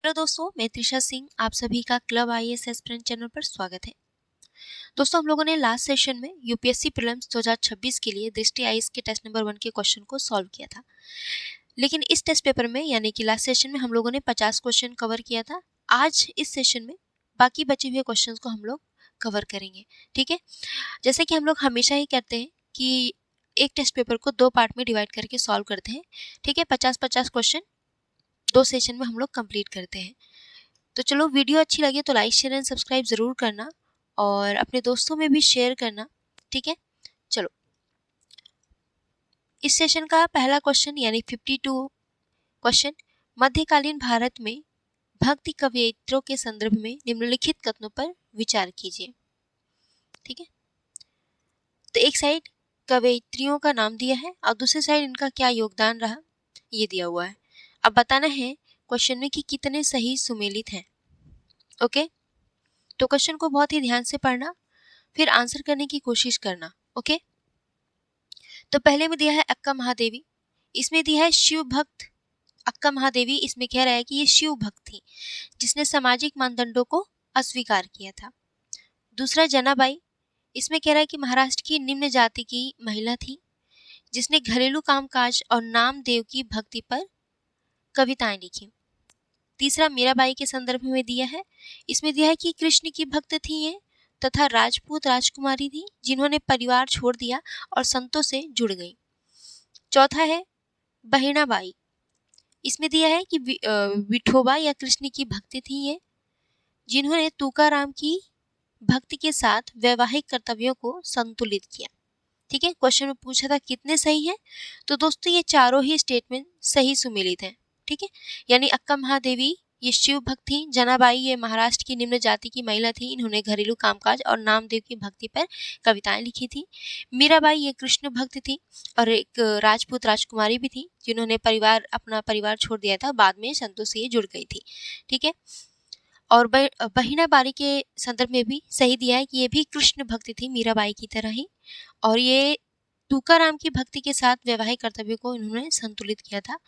Hello दोस्तों, मैं त्रिशा सिंह आप सभी का क्लब आईएएस एस्पिरेंट चैनल पर स्वागत है। दोस्तों, हम लोगों ने लास्ट सेशन में यूपीएससी प्रीलिम्स 2026 के लिए दृष्टि आईएएस के टेस्ट नंबर 1 के क्वेश्चन को सॉल्व किया था। लेकिन इस टेस्ट पेपर में यानी कि लास्ट सेशन में हम लोगों ने 50 क्वेश्चन कवर किया था। आज इस सेशन में बाकी बचे हुए क्वेश्चन को हम लोग कवर करेंगे। ठीक है, जैसे कि हम लोग हमेशा ही कहते हैं कि एक टेस्ट पेपर को 2 पार्ट में डिवाइड करके सॉल्व करते हैं। ठीक है, 50-50 क्वेश्चन 2 सेशन में हम लोग कंप्लीट करते हैं। तो चलो, वीडियो अच्छी लगे तो लाइक शेयर एंड सब्सक्राइब ज़रूर करना और अपने दोस्तों में भी शेयर करना। ठीक है, चलो इस सेशन का पहला क्वेश्चन यानी 52 क्वेश्चन, मध्यकालीन भारत में भक्ति कवयित्रों के संदर्भ में निम्नलिखित कथनों पर विचार कीजिए। ठीक है, तो एक साइड कवयित्रियों का नाम दिया है और दूसरी साइड इनका क्या योगदान रहा ये दिया हुआ है। अब बताना है क्वेश्चन में कि कितने सही सुमेलित हैं। ओके, तो क्वेश्चन को बहुत ही ध्यान से पढ़ना, फिर आंसर करने की कोशिश करना। ओके, तो पहले में दिया है अक्का महादेवी, इसमें दिया है शिव भक्त। अक्का महादेवी इसमें कह रहा है कि ये शिव भक्त थी जिसने सामाजिक मानदंडों को अस्वीकार किया था। दूसरा जनाबाई, इसमें कह रहा है कि महाराष्ट्र की निम्न जाति की महिला थी जिसने घरेलू कामकाज और नामदेव की भक्ति पर कविताएं लिखी। तीसरा मीराबाई के संदर्भ में दिया है, इसमें दिया है कि कृष्ण की भक्त थी ये तथा राजपूत राजकुमारी थी जिन्होंने परिवार छोड़ दिया और संतों से जुड़ गई। चौथा है बहिणाबाई, इसमें दिया है कि विठोबा या कृष्ण की भक्ति थी ये जिन्होंने तुकाराम की भक्ति के साथ वैवाहिक कर्तव्यों को संतुलित किया। ठीक है, क्वेश्चन में पूछा था कितने सही हैं, तो दोस्तों ये चारों ही स्टेटमेंट सही सुमेलित हैं। ठीक है, यानी अक्का महादेवी ये शिव भक्त थी, जनाबाई ये महाराष्ट्र की निम्न जाति की महिला थी, इन्होंने घरेलू कामकाज और नामदेव की भक्ति पर कविताएं लिखी थी। मीराबाई ये कृष्ण भक्त थी और एक राजपूत राजकुमारी भी थी जिन्होंने अपना परिवार छोड़ दिया था, बाद में संतों से जुड़ गई थी। ठीक है, और बहिणाबाई के संदर्भ में भी सही दिया है कि ये भी कृष्ण भक्त थी मीराबाई की तरह ही, और ये तुकाराम की भक्ति के साथ वैवाहिक कर्तव्य को इन्होंने संतुलित किया था।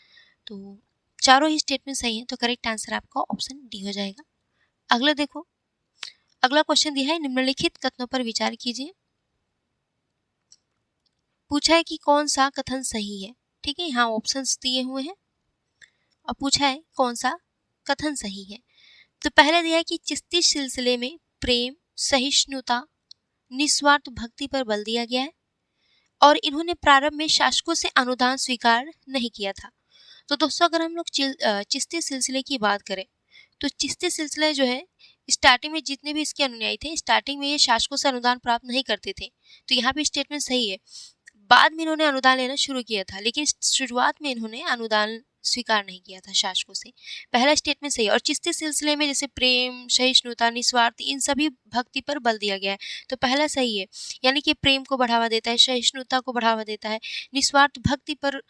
तो चारों ही स्टेटमेंट सही हैं, तो करेक्ट आंसर आपका ऑप्शन डी हो जाएगा। अगला देखो, अगला क्वेश्चन दिया है निम्नलिखित कथनों पर विचार कीजिए। पूछा है कि कौन सा कथन सही है। ठीक है, यहाँ ऑप्शंस दिए हुए हैं और पूछा है कौन सा कथन सही है। तो पहले दिया है कि चिश्ती सिलसिले में प्रेम, सहिष्णुता, निस्वार्थ भक्ति पर बल दिया गया है और इन्होंने प्रारंभ में शासकों से अनुदान स्वीकार नहीं किया था। तो दोस्तों, अगर हम लोग चिश्ती सिलसिले की बात करें तो चिश्ती सिलसिला जो है, स्टार्टिंग में जितने भी इसके अनुयायी थे, स्टार्टिंग में ये शासकों से अनुदान प्राप्त नहीं करते थे। तो यहाँ पे स्टेटमेंट सही है। बाद में इन्होंने अनुदान लेना शुरू किया था, लेकिन शुरुआत में इन्होंने अनुदान स्वीकार नहीं किया था शासकों से। पहला स्टेटमेंट सही है। और चिश्ती सिलसिले में जैसे प्रेम, सहिष्णुता, निस्वार्थ, इन सभी भक्ति पर बल दिया गया है, तो पहला सही है। यानी कि प्रेम को बढ़ावा देता है, सहिष्णुता को बढ़ावा देता है, निस्वार्थ भक्ति पर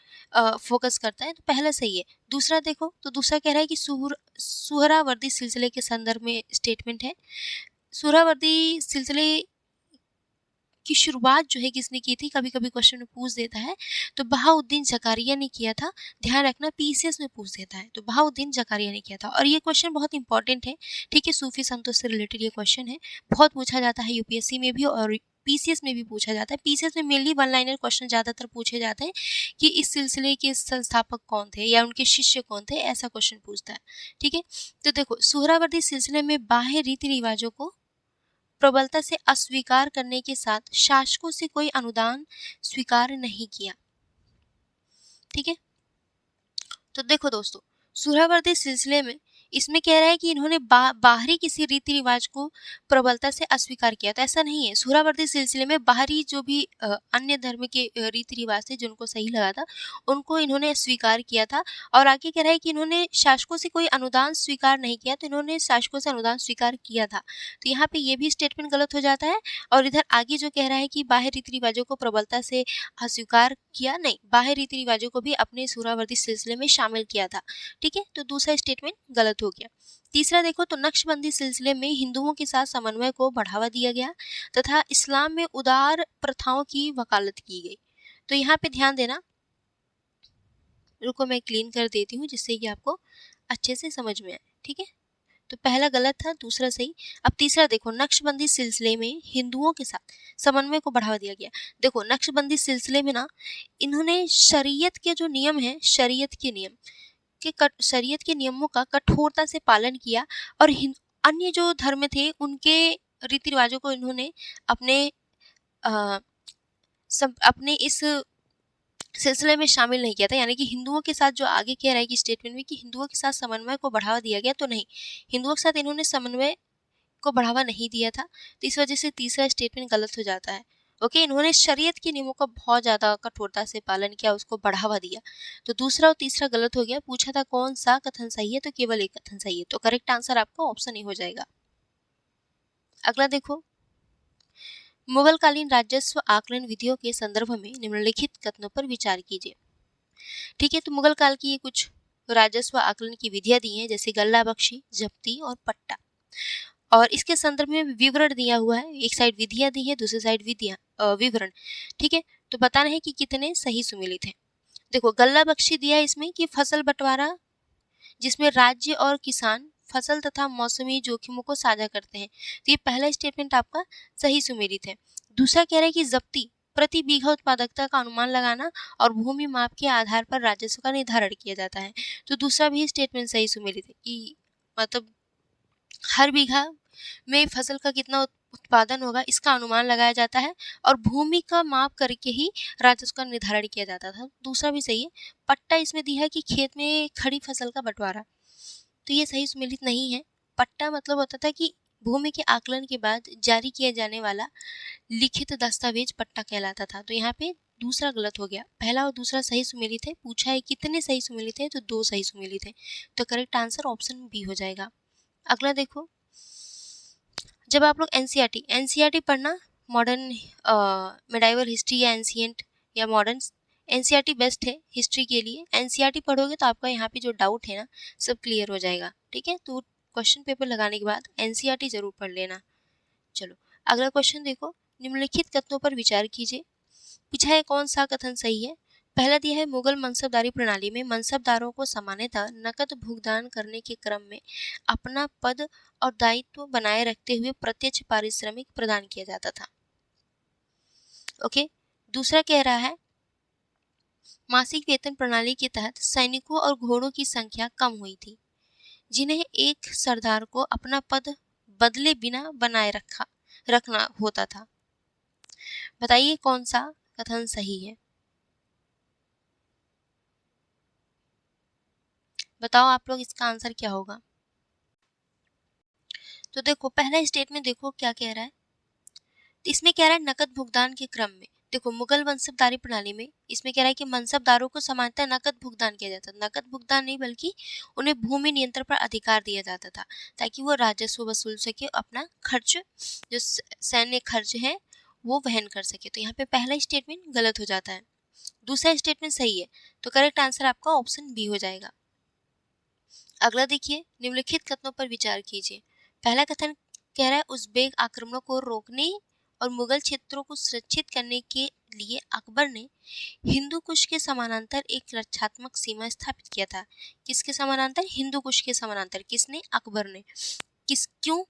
फोकस करता है, तो पहला सही है। दूसरा देखो, तो दूसरा कह रहा है कि सुहरावर्दी सिलसिले के संदर्भ में स्टेटमेंट है। सुहरावर्दी सिलसिले की शुरुआत जो है किसने की थी, कभी कभी क्वेश्चन में पूछ देता है, तो बहाउद्दीन जकारिया ने किया था। ध्यान रखना, पीसीएस में पूछ देता है, तो बहाउद्दीन जकारिया ने किया था। और ये क्वेश्चन बहुत इंपॉर्टेंट है। ठीक है, सूफी संतों से रिलेटेड ये क्वेश्चन है, बहुत पूछा जाता है यूपीएससी में भी और पीसीएस में भी पूछा जाता है। पीसीएस में मेनली वन लाइनर क्वेश्चन ज़्यादातर पूछे जाते हैं कि इस सिलसिले के संस्थापक कौन थे या उनके शिष्य कौन थे, ऐसा क्वेश्चन पूछता है। ठीक है, तो देखो, सुहरावर्दी सिलसिले में बाह्य रीति रिवाजों को प्रबलता से अस्वीकार करने के साथ शासकों से कोई अनुदान स्वीकार नहीं किया। ठीक है, तो देखो दोस्तों, सुहरावर्दी सिलसिले में इसमें कह रहा है कि इन्होंने बाहरी किसी रीति रिवाज को प्रबलता से अस्वीकार किया, तो ऐसा नहीं है। सुहरावर्दी सिलसिले में बाहरी जो भी अन्य धर्म के रीति रिवाज थे जिनको सही लगा था, उनको इन्होंने स्वीकार किया था। और आगे कह रहा है कि इन्होंने शासकों से कोई अनुदान स्वीकार नहीं किया, तो इन्होंने शासकों से अनुदान स्वीकार किया था। तो यहाँ पे ये भी स्टेटमेंट गलत हो जाता है। और इधर आगे जो कह रहा है कि बाह्य रीति रिवाजों को प्रबलता से अस्वीकार किया, नहीं, बाह्य रीति रिवाजों को भी अपने सुहरावर्दी सिलसिले में शामिल किया था। ठीक है, तो दूसरा स्टेटमेंट गलत हो गया। तीसरा देखो, तो नक्शबंदी सिलसिले में हिंदुओं के साथ समन्वय को बढ़ावा दिया गया तथा इस्लाम में उदार प्रथाओं की वकालत की गई। तो यहाँ पे ध्यान देना, रुको मैं क्लीन कर देती हूँ जिससे कि आपको अच्छे से समझ में आए। ठीक है, तो पहला गलत था, दूसरा सही। अब तीसरा देखो, नक्शबंदी सिलसिले में हिंदुओं के साथ समन्वय को बढ़ावा दिया गया। देखो नक्शबंदी सिलसिले में ना इन्होंने शरीयत के जो नियम है, शरीयत के नियमों का कठोरता से पालन किया और अन्य जो धर्म थे उनके रीति रिवाजों को इन्होंने अपने अपने इस सिलसिले में शामिल नहीं किया था। यानी कि हिंदुओं के साथ जो आगे कह रहा है कि स्टेटमेंट में कि हिंदुओं के साथ समन्वय को बढ़ावा दिया गया, तो नहीं, हिंदुओं के साथ इन्होंने समन्वय को बढ़ावा नहीं दिया था। तो इस वजह से तीसरा स्टेटमेंट गलत हो जाता है। ओके, इन्होंने शरीयत के नियमों का बहुत ज़्यादा कठोरता से पालन किया, उसको बढ़ावा दिया। तो दूसरा और तीसरा गलत हो गया। पूछा था कौन सा कथन सही है, तो केवल एक कथन सही है। तो करेक्ट आंसर आपका ऑप्शन ए हो जाएगा। अगला देखो, मुगलकालीन राजस्व आकलन विधियों के संदर्भ में निम्नलिखित कथनों पर विचार कीजिए। ठीक है, तो मुगल काल की ये कुछ राजस्व आकलन की विधियां दी हैं, जैसे गल्ला बख्शी, जब्ती और पट्टा, और इसके संदर्भ में विवरण दिया हुआ है। एक साइड विधियां दी है, दूसरी साइड विवरण। ठीक है, तो बताना है कि कितने सही सुमेलित हैं। देखो गल्ला बख्शी दिया है इसमें कि फसल बंटवारा जिसमें राज्य और किसान फसल तथा मौसमी जोखिमों को साझा करते हैं। तो ये पहला स्टेटमेंट आपका सही सुमेलित है। दूसरा कह रहा है कि जब्ती प्रति बीघा उत्पादकता का अनुमान लगाना और भूमि माप के आधार पर राजस्व का निर्धारण किया जाता है। तो दूसरा भी स्टेटमेंट सही सुमेलित है कि मतलब हर बीघा में फसल का कितना उत्पादन होगा इसका अनुमान लगाया जाता है और भूमि का माप करके ही राजस्व का निर्धारण किया जाता था। दूसरा भी सही है। पट्टा इसमें दिया है कि खेत में खड़ी फसल का बंटवारा, तो ये सही सुमेलित नहीं है। पट्टा मतलब होता था कि भूमि के आकलन के बाद जारी किया जाने वाला लिखित दस्तावेज पट्टा कहलाता था। तो यहाँ पे दूसरा गलत हो गया। पहला और दूसरा सही सुमेलित है। पूछा है कितने सही सुमेलित है, तो 2 सही सुमेलित है। तो करेक्ट आंसर ऑप्शन बी हो जाएगा। अगला देखो, जब आप लोग एनसीईआरटी पढ़ना, मॉडर्न मेडाइवल हिस्ट्री या एंशिएंट या मॉडर्न, एनसीईआरटी बेस्ट है हिस्ट्री के लिए। एनसीईआरटी पढ़ोगे तो आपका यहाँ पे जो डाउट है ना सब क्लियर हो जाएगा। ठीक है, तो क्वेश्चन पेपर लगाने के बाद एनसीईआरटी जरूर पढ़ लेना। चलो अगला क्वेश्चन देखो, निम्नलिखित कथनों पर विचार कीजिए। पूछा है कौन सा कथन सही है। पहला दिया है मुगल मनसबदारी प्रणाली में मनसबदारों को सामान्यतः नकद भुगतान करने के क्रम में अपना पद और दायित्व बनाए रखते हुए प्रत्यक्ष पारिश्रमिक प्रदान किया जाता था। ओके, दूसरा कह रहा है मासिक वेतन प्रणाली के तहत सैनिकों और घोड़ों की संख्या कम हुई थी, जिन्हें एक सरदार को अपना पद बदले बिना बनाए रखना होता था। बताइए कौन सा कथन सही है। बताओ आप लोग इसका आंसर क्या होगा। तो देखो पहला स्टेटमेंट देखो क्या कह रहा है। इसमें कह रहा है नकद भुगतान के क्रम में। देखो मुगल मनसबदारी प्रणाली में इसमें कह रहा है कि मनसबदारों को सामान्यतः नकद भुगतान किया जाता था। नकद भुगतान नहीं बल्कि उन्हें भूमि नियंत्रण पर अधिकार दिया जाता था ताकि वो राजस्व वसूल सके, अपना खर्च जो सैन्य खर्च है वो वहन कर सके। तो यहाँ पे पहला स्टेटमेंट गलत हो जाता है। दूसरा स्टेटमेंट सही है, तो करेक्ट आंसर आपका ऑप्शन बी हो जाएगा। अगला देखिए, निम्नलिखित कथनों पर विचार कीजिए। पहला कथन कह रहा है उज़्बेक आक्रमणों को रोकने और मुगल क्षेत्रों को सुरक्षित करने के लिए अकबर ने हिंदू कुश के समानांतर एक रक्षात्मक सीमा स्थापित किया था। किसके समानांतर? हिंदू कुश के समानांतर। किसने? अकबर ने। क्यों?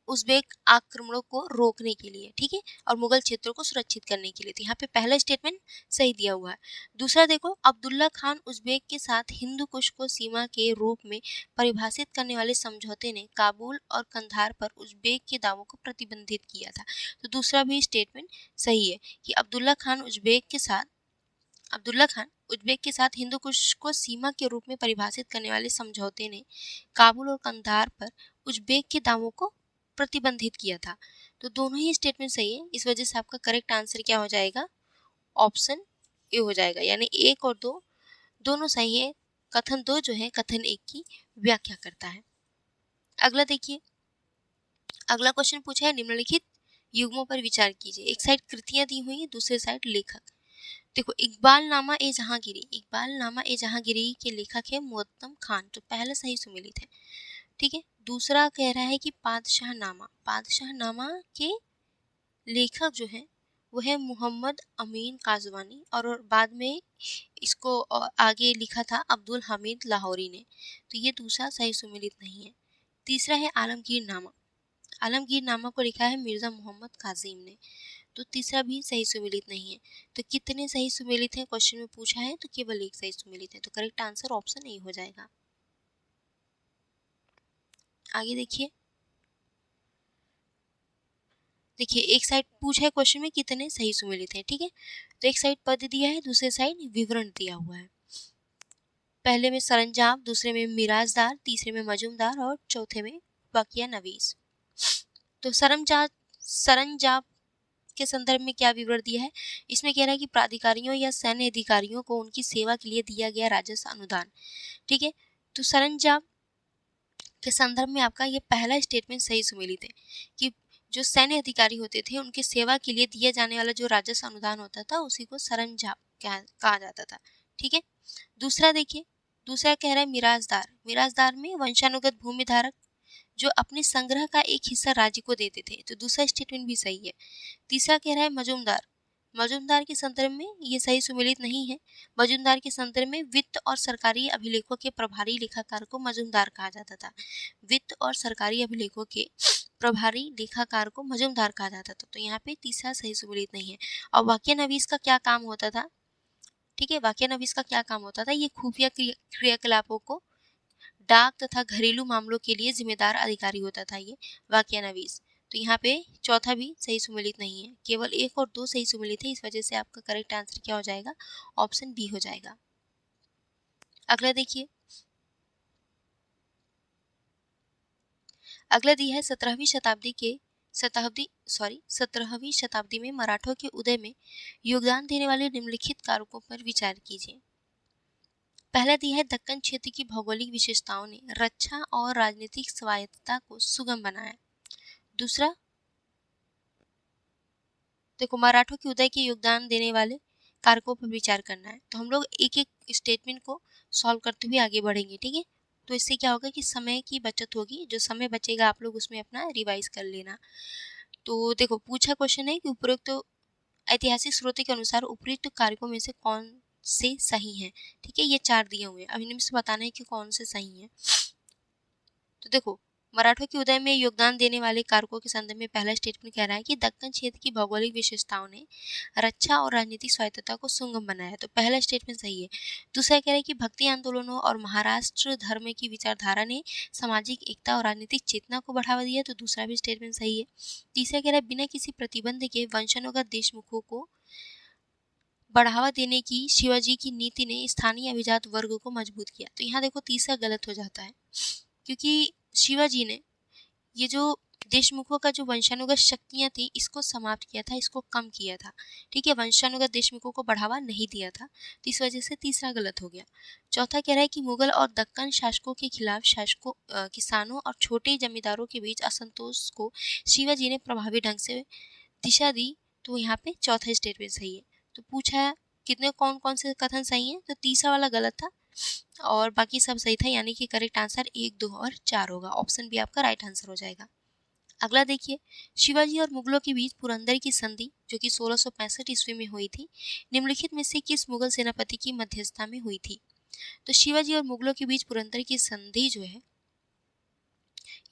उज़्बेक आक्रमणों को रोकने के लिए, ठीक है, और मुगल क्षेत्रों को सुरक्षित करने के लिए। तो यहाँ पे पहला स्टेटमेंट सही दिया हुआ है। दूसरा देखो, अब्दुल्ला खान उज़्बेक के साथ हिंदू कुश को सीमा के रूप में परिभाषित करने वाले समझौते ने काबुल और कंधार पर उज़्बेक के दावों को प्रतिबंधित किया था। तो दूसरा भी स्टेटमेंट सही है कि अब्दुल्ला खान उज़्बेक के साथ हिंदू कुश को सीमा के रूप में परिभाषित करने वाले समझौते ने काबुल और कंधार पर उज़्बेक के दावों को प्रतिबंधित किया था। तो दोनों ही स्टेटमेंट सही है। इस वजह से आपका करेक्ट आंसर क्या हो जाएगा? ऑप्शन ए हो जाएगा। यानी 1 और 2 दोनों सही है। कथन 2 जो है कथन 1 की व्याख्या करता है। अगला देखिए, अगला क्वेश्चन पूछा है निम्नलिखित युग्मों पर विचार कीजिए। एक साइड कृतियां दी हुई है, दूसरे साइड लेखक। देखो इकबाल नामा ए जहांगीरी के लेखक है मुअत्तम खान। तो पहला सही सुमेलित है, ठीक है। दूसरा कह रहा है कि पादशाह नामा के लेखक जो है वो है मोहम्मद अमीन काजवानी, और बाद में इसको आगे लिखा था अब्दुल हमीद लाहौरी ने। तो ये दूसरा सही सुमेलित नहीं है। तीसरा है आलमगीरनामा। आलमगीरनामा को लिखा है मिर्ज़ा मोहम्मद कासिम ने, तो तीसरा भी सही सुमेलित नहीं है। तो कितने सही सुमेलित हैं क्वेश्चन में पूछा है, तो केवल एक सही सुमेलित है, तो करेक्ट आंसर ऑप्शन ए हो जाएगा। आगे देखिए, एक साइड पूछा है क्वेश्चन में कितने सही सुमेलित हैं, ठीक है। तो एक साइड पद दिया है, दूसरे साइड विवरण दिया हुआ है। पहले में सरंजाम, दूसरे में मिराजदार, तीसरे में मजूमदार और चौथे में वाकिया नवीस। तो सरंजाम के संदर्भ में क्या विवरण दिया है, इसमें कह रहा है कि प्राधिकारियों या सैन्य अधिकारियों को उनकी सेवा के लिए दिया गया राजस्व अनुदान, ठीक है। तो सरंजाम के संदर्भ में आपका ये पहला स्टेटमेंट सही सुमेलित है कि जो सैन्य अधिकारी होते थे उनकी सेवा के लिए दिया जाने वाला जो राजस्व अनुदान होता था उसी को सरंजाम कहा जाता था, ठीक है। दूसरा देखिए, दूसरा कह रहा है मिराजदार। मिराजदार में वंशानुगत भूमि धारक जो अपने संग्रह का एक हिस्सा राज्य को देते थे, तो दूसरा स्टेटमेंट भी सही है। तीसरा कह रहा है मजूमदार। मजूमदार के संदर्भ में ये सही सुमेलित नहीं है। मजूमदार के संदर्भ में वित्त और सरकारी अभिलेखों के प्रभारी लेखाकार को मजूमदार कहा जाता था। वित्त और सरकारी अभिलेखों के प्रभारी लेखाकार को मजूमदार कहा जाता था, तो यहाँ पे तीसरा सही सुमेलित नहीं है। और वाकिया नवीस का क्या काम होता था, ठीक है। वाकिया नवीस का क्या काम होता था, ये खुफिया क्रियाकलापों को डाक तथा घरेलू मामलों के लिए जिम्मेदार अधिकारी होता था ये वाकिया नवीस। तो यहाँ पे चौथा भी सही सुमेलित नहीं है, केवल एक और दो सही सुमेलित है, इस वजह से आपका करेक्ट आंसर क्या हो जाएगा, ऑप्शन बी हो जाएगा। अगला देखिए, अगला दिया है 17वीं शताब्दी में मराठों के उदय में योगदान देने वाले निम्नलिखित कारकों पर विचार कीजिए। पहला दिया है दक्कन क्षेत्र की भौगोलिक विशेषताओं ने रक्षा और राजनीतिक स्वायत्तता को सुगम बनाया। दूसरा, देखो मराठों के उदय के योगदान देने वाले कारकों पर विचार करना है, तो हम लोग एक एक स्टेटमेंट को सॉल्व करते हुए आगे बढ़ेंगे, ठीक है। तो इससे क्या होगा कि समय की बचत होगी, जो समय बचेगा आप लोग उसमें अपना रिवाइज कर लेना। तो देखो पूछा क्वेश्चन है कि उपरोक्त तो ऐतिहासिक स्रोतों के अनुसार उपयुक्त कारकों में से कौन से सही हैं, ठीक है। ये 4 दिए हुए हैं, अब इनमें से बताना है कि कौन से सही हैं। तो देखो मराठों के उदय में योगदान देने वाले कारकों के संदर्भ में पहला स्टेटमेंट कह रहा है कि दक्कन क्षेत्र की भौगोलिक विशेषताओं ने रक्षा और राजनीतिक स्वायत्तता को सुगम बनाया, तो पहला स्टेटमेंट सही है। दूसरा कह रहा है कि भक्ति आंदोलनों और महाराष्ट्र धर्म की विचारधारा ने सामाजिक एकता और राजनीतिक चेतना को बढ़ावा दिया, तो दूसरा भी स्टेटमेंट सही है। तीसरा कह रहा है बिना किसी प्रतिबंध के वंशानुगत देशमुखों को बढ़ावा देने की शिवाजी की नीति ने स्थानीय अभिजात वर्ग को मजबूत किया, तो यहाँ देखो तीसरा गलत हो जाता है, क्योंकि शिवाजी ने ये जो देशमुखों का जो वंशानुगत शक्तियाँ थी इसको समाप्त किया था, इसको कम किया था, ठीक है। वंशानुगत देशमुखों को बढ़ावा नहीं दिया था, तो इस वजह से तीसरा गलत हो गया। चौथा कह रहा है कि मुगल और दक्कन शासकों के खिलाफ किसानों और छोटे जमींदारों के बीच असंतोष को शिवाजी ने प्रभावी ढंग से दिशा दी, तो यहाँ पे चौथा स्टेटमेंट सही है। तो पूछा है कितने कौन कौन से कथन सही हैं, तो तीसरा वाला गलत था और बाकी सब सही था, यानी कि करेक्ट आंसर 1, 2 और 4 होगा। ऑप्शन बी आपका राइट आंसर हो जाएगा। अगला देखिए, शिवाजी और मुगलों के बीच पुरंदर की संधि जो कि 1665 ईस्वी में हुई थी, निम्नलिखित में से किस मुगल सेनापति की मध्यस्थता में हुई थी। तो शिवाजी और मुगलों के बीच पुरंदर की संधि जो है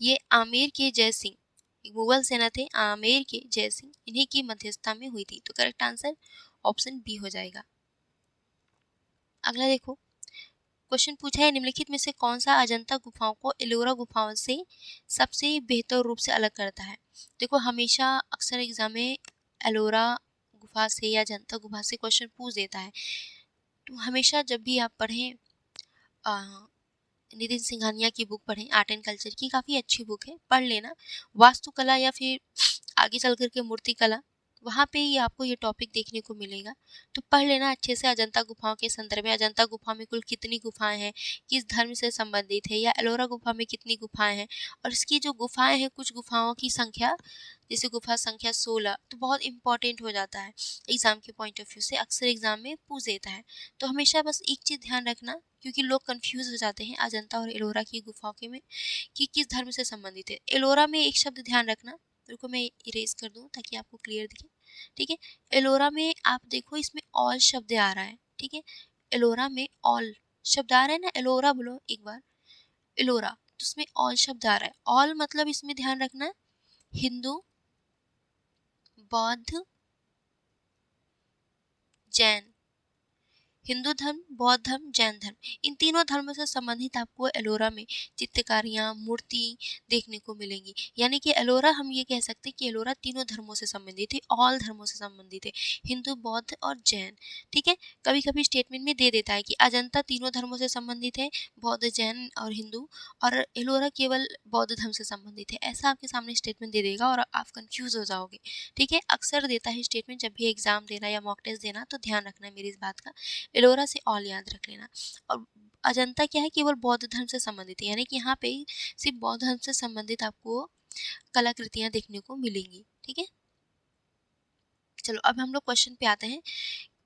ये आमेर के जय सिंह, मुगल सेना थे आमेर के जय सिंह, इन्हीं की मध्यस्थता में हुई थी, तो करेक्ट आंसर ऑप्शन बी हो जाएगा। अगला देखो, क्वेश्चन पूछा है निम्नलिखित में से कौन सा अजंता गुफाओं को एलोरा गुफाओं से सबसे बेहतर रूप से अलग करता है। देखो हमेशा अक्सर एग्जाम में एलोरा गुफा से या अजंता गुफा से क्वेश्चन पूछ देता है, तो हमेशा जब भी आप पढ़ें नितिन सिंघानिया की बुक पढ़ें, आर्ट एंड कल्चर की काफ़ी अच्छी बुक है, पढ़ लेना। वास्तुकला या फिर आगे चल कर के मूर्तिकला, वहाँ पे ही आपको ये टॉपिक देखने को मिलेगा, तो पढ़ लेना अच्छे से। अजंता गुफाओं के संदर्भ में अजंता गुफा में कुल कितनी गुफाएं हैं, किस धर्म से संबंधित है, या एलोरा गुफा में कितनी गुफाएं हैं, और इसकी जो गुफाएं हैं कुछ गुफाओं की संख्या, जैसे गुफा संख्या 16, तो बहुत इंपॉर्टेंट हो जाता है एग्जाम के पॉइंट ऑफ व्यू से, अक्सर एग्जाम में पूछ देता है। तो हमेशा बस एक चीज़ ध्यान रखना, क्योंकि लोग कंफ्यूज हो जाते हैं अजंता और एलोरा की गुफाओं के में कि किस धर्म से संबंधित है। एलोरा में एक शब्द ध्यान रखना, रुको मैं इरेज कर दूं ताकि आपको क्लियर दिखे, ठीक है। एलोरा में आप देखो इसमें ऑल शब्द आ रहा है, ठीक है। एलोरा में ऑल शब्द आ रहा है ना, एलोरा बोलो एक बार, एलोरा, तो उसमें ऑल शब्द आ रहा है। ऑल मतलब इसमें ध्यान रखना हिंदू, बौद्ध, जैन। हिंदू धर्म, बौद्ध धर्म, जैन धर्म, इन तीनों धर्मों से संबंधित आपको एलोरा में चित्रकारियां, मूर्ति देखने को मिलेंगी। यानी कि एलोरा हम ये कह सकते हैं कि एलोरा तीनों धर्मों से संबंधित है, ऑल धर्मों से संबंधित है, हिंदू, बौद्ध और जैन। ठीक है, कभी कभी स्टेटमेंट में दे देता है कि अजंता तीनों धर्मों से संबंधित है, बौद्ध, जैन और हिंदू, और एलोरा केवल बौद्ध धर्म से संबंधित है। ऐसा आपके सामने स्टेटमेंट दे देगा और आप कंफ्यूज हो जाओगे। ठीक है, अक्सर देता है स्टेटमेंट, जब भी एग्जाम देना या मॉक टेस्ट देना तो ध्यान रखना है मेरी इस बात का। एलोरा से ऑल याद रख लेना। और अजंता क्या है, केवल बौद्ध धर्म से संबंधित है, यानी कि यहाँ पे सिर्फ बौद्ध धर्म से संबंधित आपको कलाकृतियां देखने को मिलेंगी। ठीक है, चलो अब हम लोग क्वेश्चन पे आते हैं।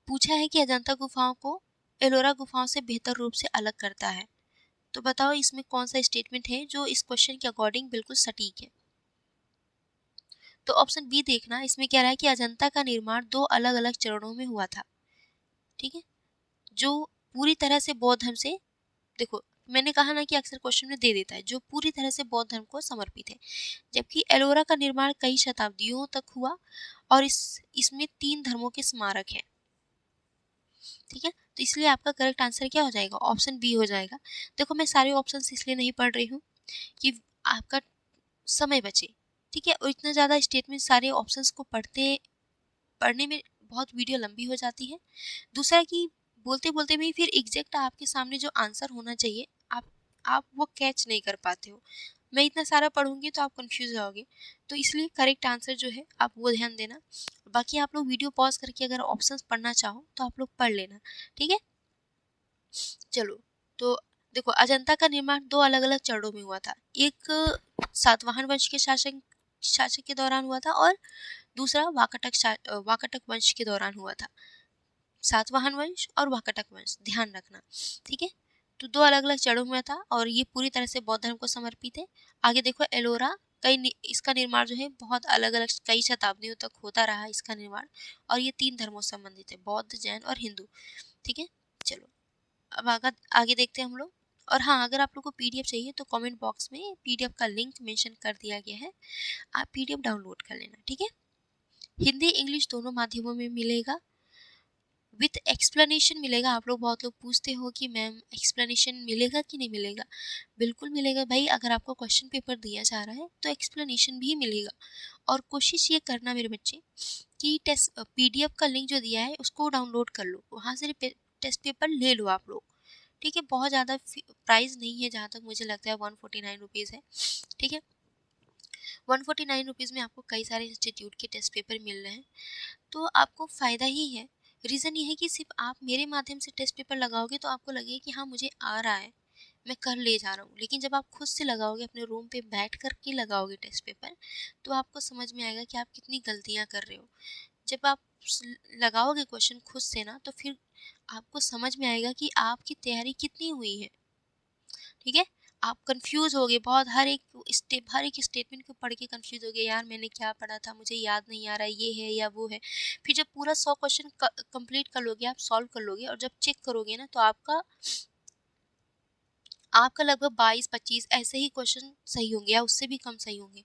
पूछा है कि अजंता गुफाओं को एलोरा गुफाओं से बेहतर रूप से अलग करता है, तो बताओ इसमें कौन सा स्टेटमेंट है जो इस क्वेश्चन के अकॉर्डिंग बिल्कुल सटीक है। तो ऑप्शन बी देखना, इसमें क्या रहा है कि अजंता का निर्माण 2 अलग अलग चरणों में हुआ था। ठीक है, जो पूरी तरह से बौद्ध धर्म से, देखो मैंने कहा ना कि अक्सर क्वेश्चन में दे देता है, जो पूरी तरह से बौद्ध धर्म को समर्पित है, जबकि एलोरा का निर्माण कई शताब्दियों तक हुआ और इसमें 3 धर्मों के स्मारक हैं। ठीक है, तो इसलिए आपका करेक्ट आंसर क्या हो जाएगा, ऑप्शन बी हो जाएगा। देखो मैं सारे ऑप्शन इसलिए नहीं पढ़ रही हूँ कि आपका समय बचे। ठीक है, और इतना ज़्यादा स्टेटमेंट सारे ऑप्शंस को पढ़ने में बहुत वीडियो लंबी हो जाती है। दूसरा कि बोलते बोलते में फिर एग्जैक्ट आपके सामने जो आंसर होना चाहिए आप वो कैच नहीं कर पाते हो। मैं इतना सारा पढ़ूंगी तो आप कंफ्यूज जाओगे, तो इसलिए करेक्ट आंसर जो है आप वो ध्यान देना। बाकी आप लोग वीडियो पॉज करके अगर ऑप्शंस पढ़ना चाहो तो आप लोग पढ़ लेना। ठीक है, चलो तो देखो अजंता का निर्माण 2 अलग अलग चरणों में हुआ था। एक सातवाहन वंश के शासक के दौरान हुआ था और दूसरा वाकाटक वंश के दौरान हुआ था। सातवाहन वंश और वाकाटक वंश, ध्यान रखना। ठीक है, तो 2 अलग अलग चरणों में था और ये पूरी तरह से बौद्ध धर्म को समर्पित है। आगे देखो एलोरा इसका निर्माण जो है बहुत अलग अलग कई शताब्दियों तक होता रहा इसका निर्माण, और ये 3 धर्मों से संबंधित है, बौद्ध, जैन और हिंदू। ठीक है, चलो अब आगे देखते हैं हम लोग। और हाँ, अगर आप लोग को पीडीएफ चाहिए तो कमेंट बॉक्स में पीडीएफ का लिंक मेंशन कर दिया गया है, आप पीडीएफ डाउनलोड कर लेना। ठीक है, हिंदी इंग्लिश दोनों माध्यमों में मिलेगा, विथ एक्सप्लेनेशन मिलेगा। आप लोग बहुत लोग पूछते हो कि मैम एक्सप्लेनेशन मिलेगा कि नहीं मिलेगा, बिल्कुल मिलेगा भाई। अगर आपको क्वेश्चन पेपर दिया जा रहा है तो एक्सप्लेनेशन भी मिलेगा। और कोशिश ये करना मेरे बच्चे कि टेस्ट पीडीएफ का लिंक जो दिया है उसको डाउनलोड कर लो, वहाँ से टेस्ट पेपर ले लो आप लोग। ठीक है, बहुत ज़्यादा प्राइस नहीं है, जहाँ तक मुझे लगता है 149 रुपीज़ है। ठीक है, 149 रुपीज़ में आपको कई सारे इंस्टीट्यूट के टेस्ट पेपर मिल रहे हैं, तो आपको फ़ायदा ही है। रीज़न ये है कि सिर्फ आप मेरे माध्यम से टेस्ट पेपर लगाओगे तो आपको लगेगा कि हाँ मुझे आ रहा है, मैं कर ले जा रहा हूँ। लेकिन जब आप खुद से लगाओगे, अपने रूम पे बैठ कर के लगाओगे टेस्ट पेपर, तो आपको समझ में आएगा कि आप कितनी गलतियाँ कर रहे हो। जब आप लगाओगे क्वेश्चन खुद से ना, तो फिर आपको समझ में आएगा कि आपकी तैयारी कितनी हुई है। ठीक है, आप कंफ्यूज हो गए बहुत, हर एक स्टेटमेंट को पढ़ के कंफ्यूज हो गए, यार मैंने क्या पढ़ा था, मुझे याद नहीं आ रहा है, ये है या वो है। फिर जब पूरा 100 क्वेश्चन कंप्लीट कर लोगे, आप सॉल्व कर लोगे, और जब चेक करोगे ना तो आपका लगभग 22-25 ऐसे ही क्वेश्चन सही होंगे या उससे भी कम सही होंगे।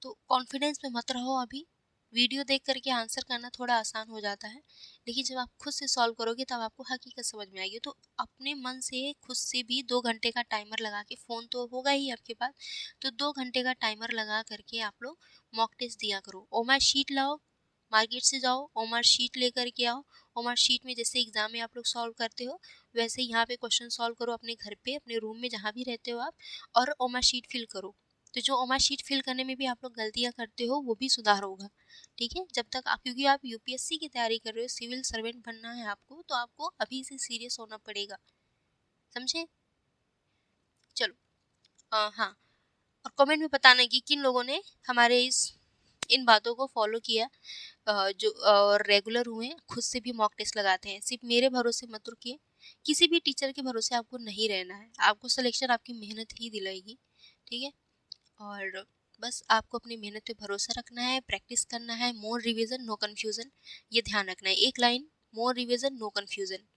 तो कॉन्फिडेंस में मत रहो अभी, वीडियो देख करके आंसर करना थोड़ा आसान हो जाता है, लेकिन जब आप खुद से सॉल्व करोगे तब आपको हकीकत समझ में आएगी। तो अपने मन से खुद से भी 2 घंटे का टाइमर लगा के, फ़ोन तो होगा ही आपके पास, तो 2 घंटे का टाइमर लगा करके आप लोग मॉक टेस्ट दिया करो। ओमआर शीट लाओ, मार्केट से जाओ, ओमआर शीट लेकर के आओ। ओमआर शीट में जैसे एग्जाम में आप लोग सॉल्व करते हो, वैसे यहाँ पे क्वेश्चन सॉल्व करो अपने घर पे, अपने रूम में जहाँ भी रहते हो आप, और ओमआर शीट फिल करो। तो जो ओमआर शीट फिल करने में भी आप लोग गलतियाँ करते हो वो भी सुधार होगा। ठीक है, जब तक आप, क्योंकि आप यूपीएससी की तैयारी कर रहे हो, सिविल सर्वेंट बनना है आपको, तो आपको अभी से सीरियस होना पड़ेगा, समझे। चलो हाँ, और कमेंट में बताना कि किन लोगों ने हमारे इन बातों को फॉलो किया, जो रेगुलर हुए, खुद से भी मॉक टेस्ट लगाते हैं। सिर्फ मेरे भरोसे मत रुकिए, किसी भी टीचर के भरोसे आपको नहीं रहना है, आपको सिलेक्शन आपकी मेहनत ही दिलाएगी। ठीक है, और बस आपको अपनी मेहनत पे भरोसा रखना है, प्रैक्टिस करना है, मोर रिवीजन नो कन्फ्यूज़न, ये ध्यान रखना है। एक लाइन, मोर रिवीजन नो कन्फ्यूज़न।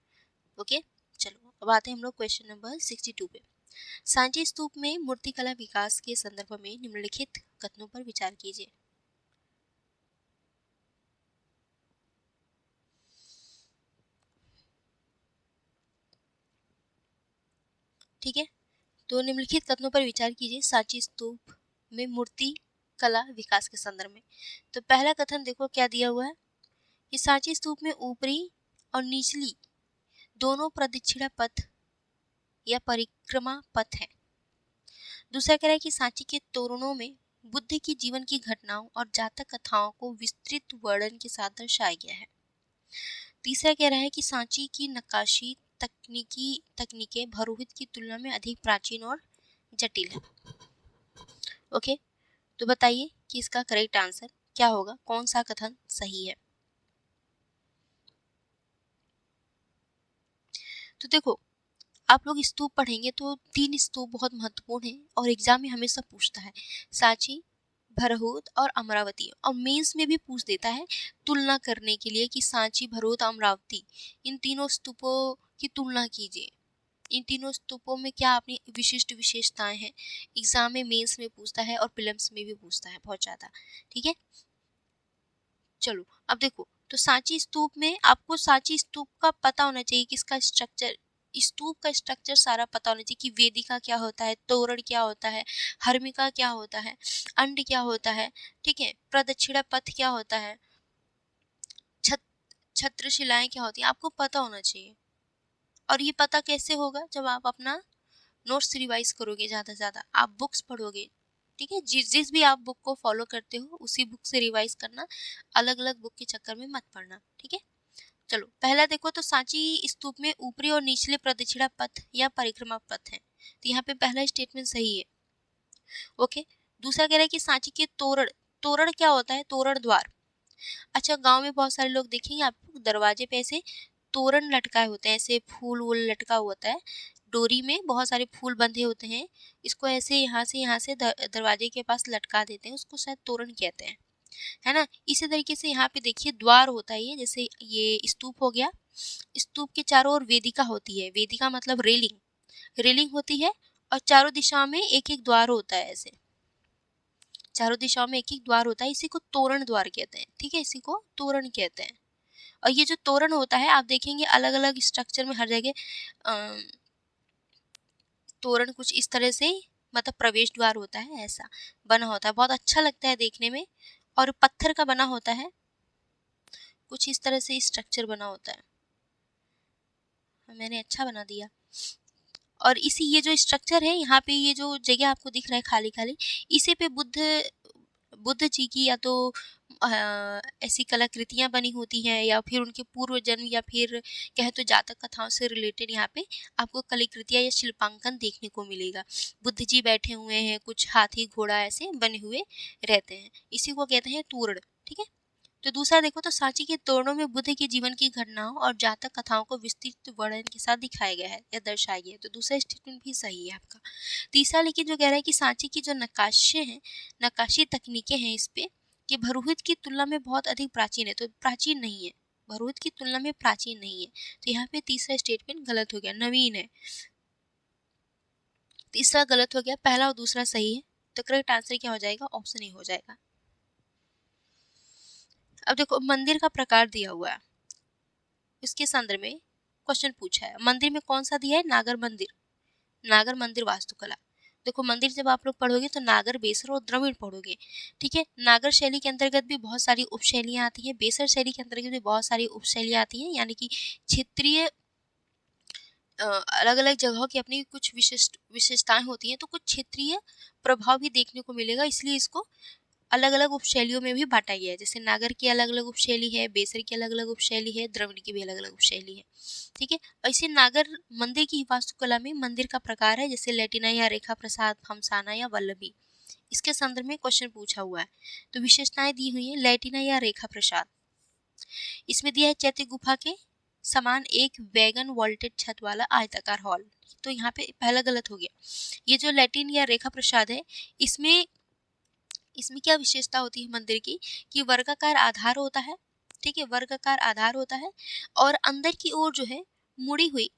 ओके, चलो अब आते हैं हम लोग क्वेश्चन नंबर 62 पे। सांची स्तूप में मूर्तिकला विकास के संदर्भ में निम्नलिखित कथनों पर विचार कीजिए। ठीक है, तो निम्नलिखित कथनों पर विचार कीजिए सांची स्तूप में मूर्ति कला विकास के संदर्भ में। तो पहला कथन देखो क्या दिया हुआ है कि सांची स्तूप में ऊपरी और निचली दोनों प्रदक्षिणा पथ या परिक्रमा पथ है। दूसरा कह रहा है कि सांची के तोरणों में बुद्ध की जीवन की घटनाओं और जातक कथाओं को विस्तृत वर्णन के साथ दर्शाया गया है। तीसरा कह रहा है कि सांची की नक्काशी तकनीकें भरोहित की तुलना में अधिक प्राचीन और जटिल है। ओके, तो बताइए कि इसका करेक्ट आंसर क्या होगा, कौन सा कथन सही है। तो देखो, आप लोग स्तूप पढ़ेंगे तो 3 स्तूप बहुत महत्वपूर्ण है और एग्जाम में हमेशा पूछता है, सांची, भरहुत और अमरावती, और मेंस में भी पूछ देता है तुलना करने के लिए कि सांची, भरहुत, अमरावती, इन तीनों स्तूपों की तुलना कीजिए, इन तीनों स्तूपों में क्या अपनी विशिष्ट विशेषताएं हैं। एग्जाम में मेंस में पूछता है और प्रीलिम्स में भी पूछता है बहुत ज्यादा। ठीक है, चलो अब देखो, तो सांची स्तूप में आपको सांची स्तूप का पता होना चाहिए कि इसका स्ट्रक्चर, स्तूप का स्ट्रक्चर सारा पता होना चाहिए कि वेदिका क्या होता है, तोरण क्या होता है, हर्मिका क्या होता है, अंड क्या होता है, ठीक है, प्रदक्षिणा पथ क्या होता है, छत्रशिलाएं क्या होती है, आपको पता होना चाहिए। और ये पता कैसे होगा, जब आप अपना नोट्स रिवाइज करोगे, ज्यादा से ज्यादा आप बुक्स पढ़ोगे। ठीक है, जिस भी आप बुक को फॉलो करते हो उसी बुक से रिवाइज करना, अलग अलग बुक के चक्कर में मत पढ़ना। ठीक है, चलो पहला देखो, तो सांची स्तूप में ऊपरी और निचले प्रदक्षिणा पथ या परिक्रमा पथ है, तो यहाँ पे पहला स्टेटमेंट सही है। ओके, दूसरा कह रहा है कि सांची के तोरण, तोरण क्या होता है, तोरण द्वार। अच्छा, गांव में बहुत सारे लोग देखेंगे आप दरवाजे पे ऐसे तोरण लटकाए होते हैं, ऐसे फूल वूल लटका होता है, डोरी में बहुत सारे फूल बंधे होते हैं, इसको ऐसे यहाँ से दरवाजे के पास लटका देते हैं, उसको शायद तोरण कहते हैं, है ना। इसी तरीके से यहाँ पे देखिए द्वार होता है, ये जैसे ये स्तूप हो गया, स्तूप के चारों ओर वेदिका होती है, वेदिका मतलब रेलिंग, रेलिंग होती है, और चारों दिशाओं में एक एक द्वार होता है, ऐसे चारों दिशाओं में एक एक द्वार होता है, इसी को तोरण द्वार कहते हैं। ठीक है, इसी को तोरण कहते हैं। और ये जो तोरण होता है आप देखेंगे अलग अलग स्ट्रक्चर में हर जगह तोरण कुछ इस तरह से, मतलब प्रवेश द्वार होता है, ऐसा बना होता है, बहुत अच्छा लगता है देखने में, और पत्थर का बना होता है, कुछ इस तरह से स्ट्रक्चर बना होता है, मैंने अच्छा बना दिया। और इसी ये जो स्ट्रक्चर है, यहाँ पे ये जो जगह आपको दिख रहा है खाली खाली, इसी पे बुद्ध जी की या तो ऐसी कलाकृतियां बनी होती हैं, या फिर उनके पूर्व जन्म, या फिर कहे तो जातक कथाओं से रिलेटेड यहाँ पे आपको कलाकृतियां या शिल्पांकन देखने को मिलेगा। बुद्ध जी बैठे हुए हैं, कुछ हाथी घोड़ा ऐसे बने हुए रहते हैं, इसी को कहते हैं तोरण। ठीक है, तो दूसरा देखो, तो सांची के तोरणों में बुद्ध के जीवन की घटनाओं और जातक कथाओं को विस्तृत वर्णन के साथ दिखाया गया है या दर्शाया गया है, तो दूसरा स्टेटमेंट भी सही है आपका। तीसरा लेकिन जो कह रहा है कि सांची की जो नक्काशे हैं, नक्काशी तकनीकें हैं इस पे, कि भरोहित की तुलना में बहुत अधिक प्राचीन है, तो प्राचीन नहीं है, भरोहित की तुलना में प्राचीन नहीं है, तो यहाँ पे तीसरा स्टेटमेंट गलत हो गया, नवीन है। तीसरा गलत हो गया, पहला और दूसरा सही है, तो करेक्ट आंसर क्या हो जाएगा, ऑप्शन ए हो जाएगा। अब देखो, मंदिर का प्रकार दिया हुआ है, इसके संदर्भ में क्वेश्चन पूछा है, मंदिर में कौन सा दिया है, नागर मंदिर, नागर मंदिर वास्तुकला। देखो, मंदिर जब आप लोग पढ़ोगे तो नागर, बेसर और द्रविड़ पढ़ोगे। ठीक है, नागर शैली के अंतर्गत भी बहुत सारी उपशैलियां आती हैं, बेसर शैली के अंतर्गत भी बहुत सारी उपशैलियां आती हैं, यानी कि क्षेत्रीय अलग अलग जगहों की अपनी कुछ विशेषताएं होती हैं, तो कुछ क्षेत्रीय प्रभाव भी देखने को मिलेगा, इसलिए इसको अलग अलग उपशैलियों में भी बांटा गया है। जैसे नागर की अलग अलग उपशैली है, बेसर की अलग अलग उपशैली है, द्रविड़ की भी अलग अलग उपशैली है। ठीक है, ऐसे नागर मंदिर की वास्तुकला में मंदिर का प्रकार है, जैसे लैटिना या रेखा प्रसाद, हमसाना या वल्लभी, इसके संदर्भ में क्वेश्चन पूछा हुआ है। तो विशेषताएं दी हुई है, लैटिना या रेखा प्रसाद, इसमें दिया है चैत्य गुफा के समान एक वैगन वॉल्टेड छत वाला आयताकार हॉल, तो यहाँ पे पहला गलत हो गया। ये जो लैटिन या रेखा प्रसाद है, इसमें इसमें क्या विशेषता होती है मंदिर की, कि वर्गाकार आधार होता है। ठीक है, वर्गाकार आधार होता है, और अंदर की ओर जो है मुड़ी हुई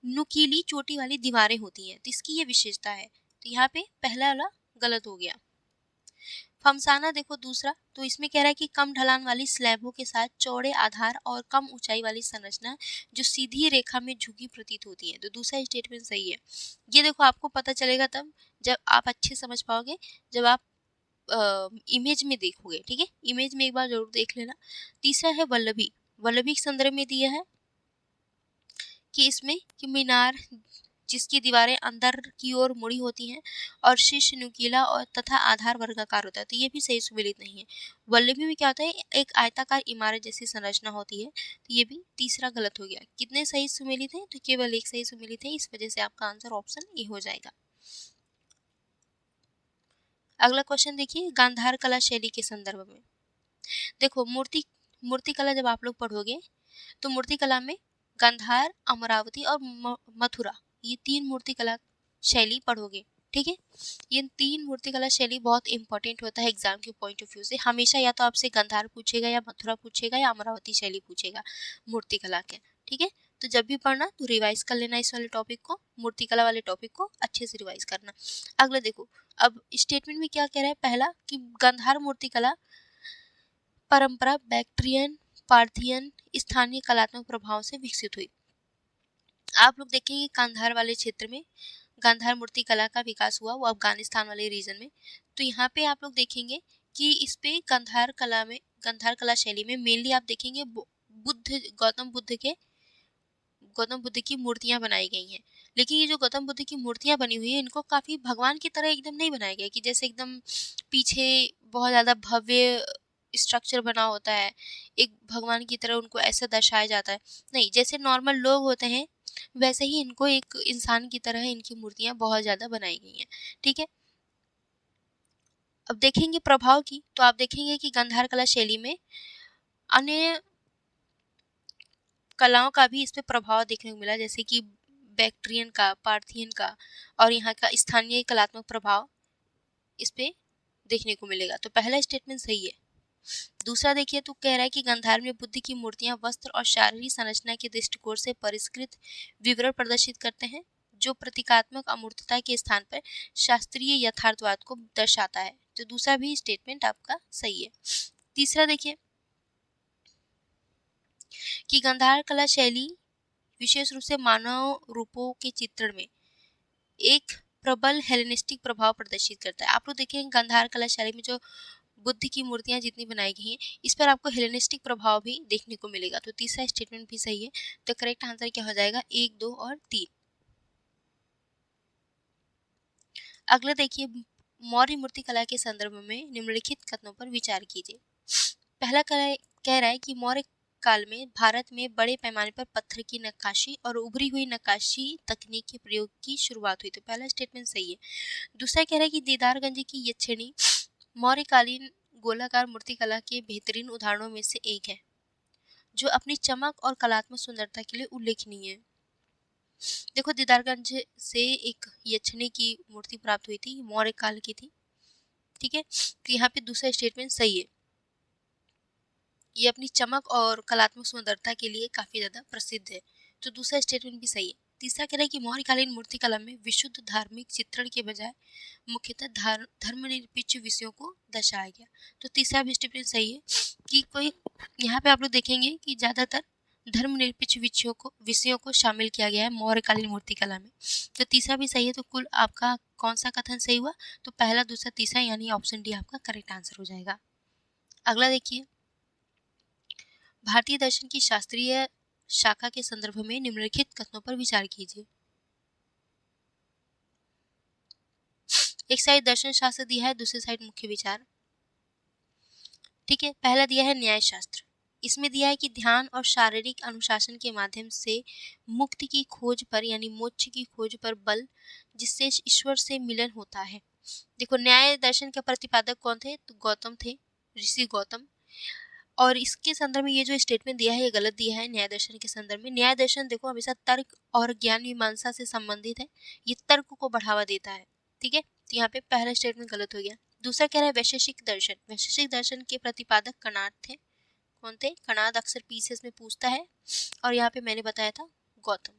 नुकीली चोटी वाली दीवारें होती हैं, तो इसकी ये विशेषता है। तो यहाँ पे पहला वाला गलत हो गया। फमसाना देखो दूसरा, तो इसमें कह रहा है कि कम ढलान वाली स्लैबों के साथ चौड़े आधार और कम ऊंचाई वाली संरचना जो सीधी रेखा में झुकी प्रतीत होती है। तो दूसरा स्टेटमेंट सही है। ये देखो आपको पता चलेगा तब जब आप अच्छे समझ पाओगे, जब आप इमेज में देखोगे। ठीक है, इमेज में एक बार जरूर देख लेना। तीसरा है वल्लभी। वल्लभी के संदर्भ में दिया है कि इसमें कि मीनार जिसकी दीवारें अंदर की ओर मुड़ी होती हैं और शीर्ष नुकीला और तथा आधार वर्गाकार होता है, तो ये भी सही सुमेलित नहीं है। वल्लभी में क्या होता है, एक आयताकार इमारत जैसी संरचना होती है, तो ये भी तीसरा गलत हो गया। कितने सही सुमेलित हैं, तो केवल एक सही सुमेलित है, इस वजह से आपका आंसर ऑप्शन ए हो जाएगा। अगला क्वेश्चन देखिए, गांधार कला शैली के संदर्भ में। देखो मूर्ति कला जब आप लोग पढ़ोगे तो मूर्ति कला में गांधार, अमरावती और मथुरा, ये तीन मूर्ति कला शैली पढ़ोगे। ठीक है, ये तीन मूर्ति कला शैली बहुत इंपॉर्टेंट होता है एग्जाम के पॉइंट ऑफ व्यू से। हमेशा या तो आपसे गांधार पूछेगा या मथुरा पूछेगा या अमरावती शैली पूछेगा मूर्ति कला के। ठीक है, तो जब भी पढ़ना तो रिवाइज कर लेना इस वाले टॉपिक को, मूर्ति कला वाले टॉपिक को अच्छे से रिवाइज करना। अगला देखो, अब स्टेटमेंट में क्या कह रहा है, पहला कि गांधार मूर्ति कला परंपरा बैक्ट्रियन, पार्थियन स्थानीय कलात्मक प्रभाव से विकसित हुई। आप लोग देखेंगे गांधार वाले क्षेत्र में गांधार मूर्ति कला का विकास हुआ, वो अफगानिस्तान वाले रीजन में। तो यहाँ पे आप लोग देखेंगे कि इस पे गांधार कला शैली में मेनली आप देखेंगे गौतम बुद्ध की मूर्तियां बनाई गई हैं। लेकिन ये जो गौतम बुद्ध की मूर्तियां बनी हुई है, इनको काफी भगवान की तरह एकदम नहीं बनाया गया कि जैसे एकदम पीछे बहुत ज्यादा भव्य स्ट्रक्चर बना होता है, एक भगवान की तरह उनको ऐसा दर्शाया जाता है। नहीं, जैसे नॉर्मल लोग होते हैं वैसे ही इनको एक इंसान की तरह इनकी मूर्तियां बहुत ज्यादा बनाई गई हैं। ठीक है, अब देखेंगे प्रभाव की, तो आप देखेंगे कि गांधार कला शैली में अन्य कलाओं का भी इस पे प्रभाव देखने को मिला, जैसे कि बैक्ट्रियन का, पार्थियन का और यहाँ का स्थानीय कलात्मक प्रभाव इस पे देखने को मिलेगा। तो पहला स्टेटमेंट सही है। दूसरा देखिए, तो कह रहा है कि गांधार में बुद्ध की मूर्तियां वस्त्र और शारीरिक संरचना के दृष्टिकोण से परिष्कृत विवरण प्रदर्शित करते हैं, जो प्रतीकात्मक अमूर्तता के स्थान पर शास्त्रीय यथार्थवाद को दर्शाता है। तो दूसरा भी स्टेटमेंट आपका सही है। तीसरा देखिए कि गांधार कला शैली विशेष रूप से मानव रूपों के चित्रण में एक प्रबल हेलेनिस्टिक प्रभाव प्रदर्शित करता है। आप लोग देखेंगे गांधार कला शैली में जो बुद्ध की मूर्तियां जितनी बनाई गई हैं, इस पर आपको हेलेनिस्टिक प्रभाव भी देखने को मिलेगा। तो तीसरा स्टेटमेंट भी सही है। तो करेक्ट आंसर क्या हो जाएगा, 1, 2 और 3। अगला देखिए, मौर्य मूर्ति कला के संदर्भ में निम्नलिखित कथनों पर विचार कीजिए। पहला कह रहा है कि मौर्य काल में भारत में बड़े पैमाने पर पत्थर की नक्काशी और उभरी हुई नक्काशी तकनीक के प्रयोग की शुरुआत हुई। तो पहला स्टेटमेंट सही है। दूसरा कह रहा है कि दीदारगंज की यक्षिणी मौर्यकालीन गोलाकार मूर्ति कला के बेहतरीन उदाहरणों में से एक है, जो अपनी चमक और कलात्मक सुंदरता के लिए उल्लेखनीय है। देखो, दीदारगंज से एक यक्षिणी की मूर्ति प्राप्त हुई थी, मौर्य काल की थी। ठीक है, तो यहाँ पे दूसरा स्टेटमेंट सही है। ये अपनी चमक और कलात्मक सुंदरता के लिए काफी ज्यादा प्रसिद्ध है। तो दूसरा स्टेटमेंट भी सही है। तीसरा कह रहा है कि मौर्यकालीन मूर्तिकला में विशुद्ध धार्मिक चित्रण के बजाय मुख्यतः धर्मनिरपेक्ष विषयों को दर्शाया गया। तो तीसरा भी स्टेटमेंट सही है कि कोई यहाँ पे आप लोग देखेंगे कि ज्यादातर धर्मनिरपेक्ष विषयों को शामिल किया गया है मौर्यकालीन मूर्तिकला में। तो तीसरा भी सही है। तो कुल आपका कौन सा कथन सही हुआ, तो पहला, दूसरा, तीसरा यानी ऑप्शन डी आपका करेक्ट आंसर हो जाएगा। अगला देखिए, भारतीय दर्शन की शास्त्रीय शाखा के संदर्भ में निम्नलिखित कथनों पर विचार कीजिए। एक साइड दर्शन शास्त्र दिया है, दूसरी साइड मुख्य विचार। ठीक है, पहला दिया है न्याय शास्त्र। इसमें दिया है कि ध्यान और शारीरिक अनुशासन के माध्यम से मुक्ति की खोज पर यानी मोक्ष की खोज पर बल, जिससे ईश्वर से मिलन होता है। देखो, न्याय दर्शन के प्रतिपादक कौन थे, तो गौतम थे, ऋषि गौतम। और इसके संदर्भ में ये जो स्टेटमेंट दिया है ये गलत दिया है न्याय दर्शन के संदर्भ में। न्याय दर्शन देखो हमेशा तर्क और ज्ञान मीमांसा से संबंधित है, ये तर्क को बढ़ावा देता है। ठीक है, तो यहाँ पे पहला स्टेटमेंट गलत हो गया। दूसरा कह रहा है वैशेषिक दर्शन। वैशेषिक दर्शन के प्रतिपादक कणाद थे। कौन थे? कणाद अक्सर पीसीएस में पूछता है और यहाँ पे मैंने बताया था गौतम।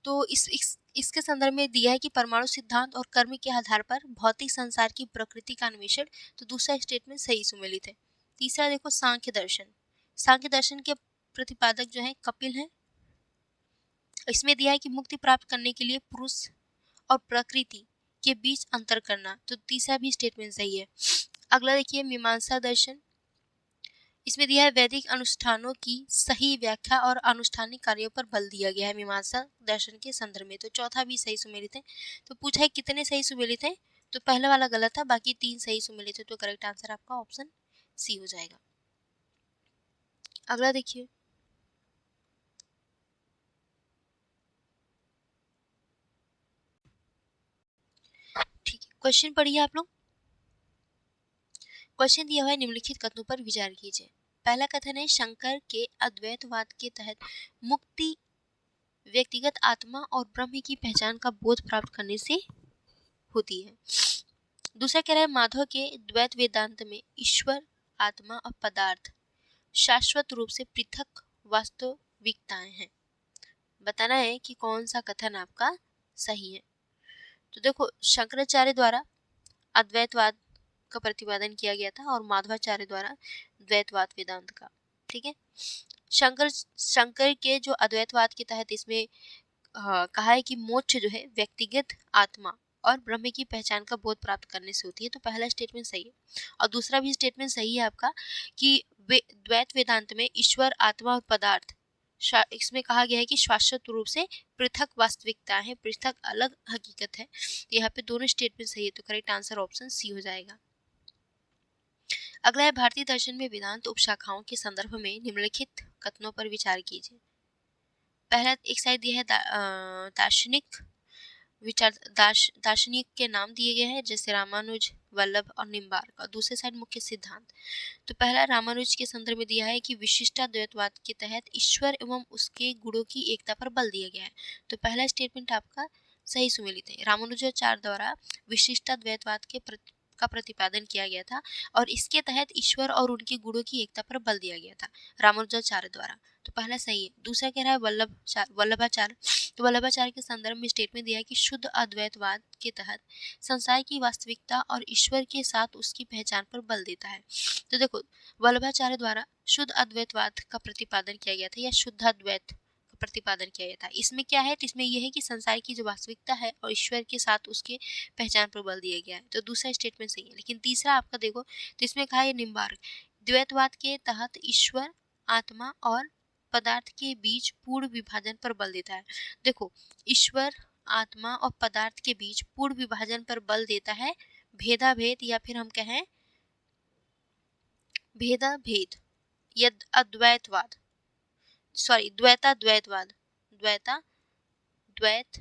तो इसके संदर्भ में दिया है कि परमाणु सिद्धांत और कर्म के आधार पर भौतिक संसार की प्रकृति का अन्वेषण। तो दूसरा स्टेटमेंट सही सुमेलित है। तीसरा देखो सांख्य दर्शन। सांख्य दर्शन के प्रतिपादक जो है कपिल हैं। इसमें दिया है कि मुक्ति प्राप्त करने के लिए पुरुष और प्रकृति के बीच अंतर करना। तो तीसरा भी स्टेटमेंट सही है। अगला देखिए मीमांसा दर्शन। इसमें दिया है वैदिक अनुष्ठानों की सही व्याख्या और अनुष्ठानिक कार्यों पर बल दिया गया है मीमांसा दर्शन के संदर्भ में। तो चौथा भी सही सुमेलित है। तो पूछा है कितने सही सुमेलित है, तो पहला वाला गलत था, बाकी 3 सही सुमेलित है। तो करेक्ट आंसर आपका ऑप्शन सी हो जाएगा। अगला देखिए ठीक है, क्वेश्चन पढ़िए आप लोग। क्वेश्चन दिया हुआ है निम्नलिखित कथनों पर विचार कीजिए। पहला कथन है शंकर के अद्वैतवाद के तहत मुक्ति व्यक्तिगत आत्मा और ब्रह्म की पहचान का बोध प्राप्त करने से होती है। दूसरा कह रहा है माधव के द्वैत वेदांत में ईश्वर, आत्मा और पदार्थ शाश्वत रूप से पृथक वास्तविकताएं हैं। बताना है कि कौन सा कथन आपका सही है। तो देखो शंकराचार्य द्वारा अद्वैतवाद का प्रतिपादन किया गया था और माधवाचार्य द्वारा द्वैतवाद वेदांत का। ठीक है, शंकर के जो अद्वैतवाद के तहत इसमें कहा है कि मोक्ष जो है व्यक्तिगत आत्मा और ब्रह्म की पहचान का बोध प्राप्त करने से होती है। तो पहला स्टेटमेंट सही है और दूसरा भी स्टेटमेंट सही है आपका कि द्वैत वेदांत में ईश्वर, आत्मा और पदार्थ इसमें कहा गया है कि शाश्वत रूप से पृथक वास्तविकता है, पृथक अलग हकीकत है। यहाँ पे दोनों स्टेटमेंट सही है। तो करेक्ट आंसर ऑप्शन सी हो जाएगा। अगला है भारतीय दर्शन में वेदांत उपशाखाओं के संदर्भ में निम्नलिखित कथनों पर विचार कीजिए। पहला एक साइड दिया है दार्शनिक विचार, दार्शनिक के नाम दिए गए हैं जैसे रामानुज, वल्लभ और निम्बार्क, और दूसरे साइड मुख्य सिद्धांत। तो पहला रामानुज के संदर्भ में दिया है कि विशिष्टाद्वैतवाद के तहत ईश्वर एवं उसके गुणों की एकता पर बल दिया गया है। तो पहला स्टेटमेंट आपका सही सुमेलित है। रामानुजाचार्य द्वारा विशिष्टाद्वैतवाद का प्रतिपादन किया गया था और इसके तहत ईश्वर और उनके गुणों की एकता पर बल दिया गया था रामानुजाचार्य द्वारा। तो पहला सही है। दूसरा कह रहा है वल्लभाचार्य। तो वल्लभाचार्य के संदर्भ में स्टेटमेंट दिया है कि शुद्ध अद्वैतवाद के तहत संसार की वास्तविकता और ईश्वर के साथ उसकी पहचान पर बल देता है। तो देखो वल्लभाचार्य द्वारा शुद्ध अद्वैतवाद का प्रतिपादन किया गया था या शुद्ध अद्वैत का प्रतिपादन किया गया था। इसमें क्या है, तो इसमें यह है कि संसार की जो वास्तविकता है और ईश्वर के साथ उसके पहचान पर बल दिया गया है। तो दूसरा स्टेटमेंट सही है। लेकिन तीसरा आपका देखो तो इसमें कहा है निम्बार्क द्वैतवाद के तहत ईश्वर, आत्मा और पदार्थ के बीच पूर्ण विभाजन पर बल देता है। देखो ईश्वर, आत्मा और पदार्थ के बीच पूर्ण विभाजन पर बल देता है भेदाभेद या फिर हम कहें भेदाभेद या अद्वैतवाद, सॉरी द्वैताद्वैतवाद, द्वैताद्वैतवाद।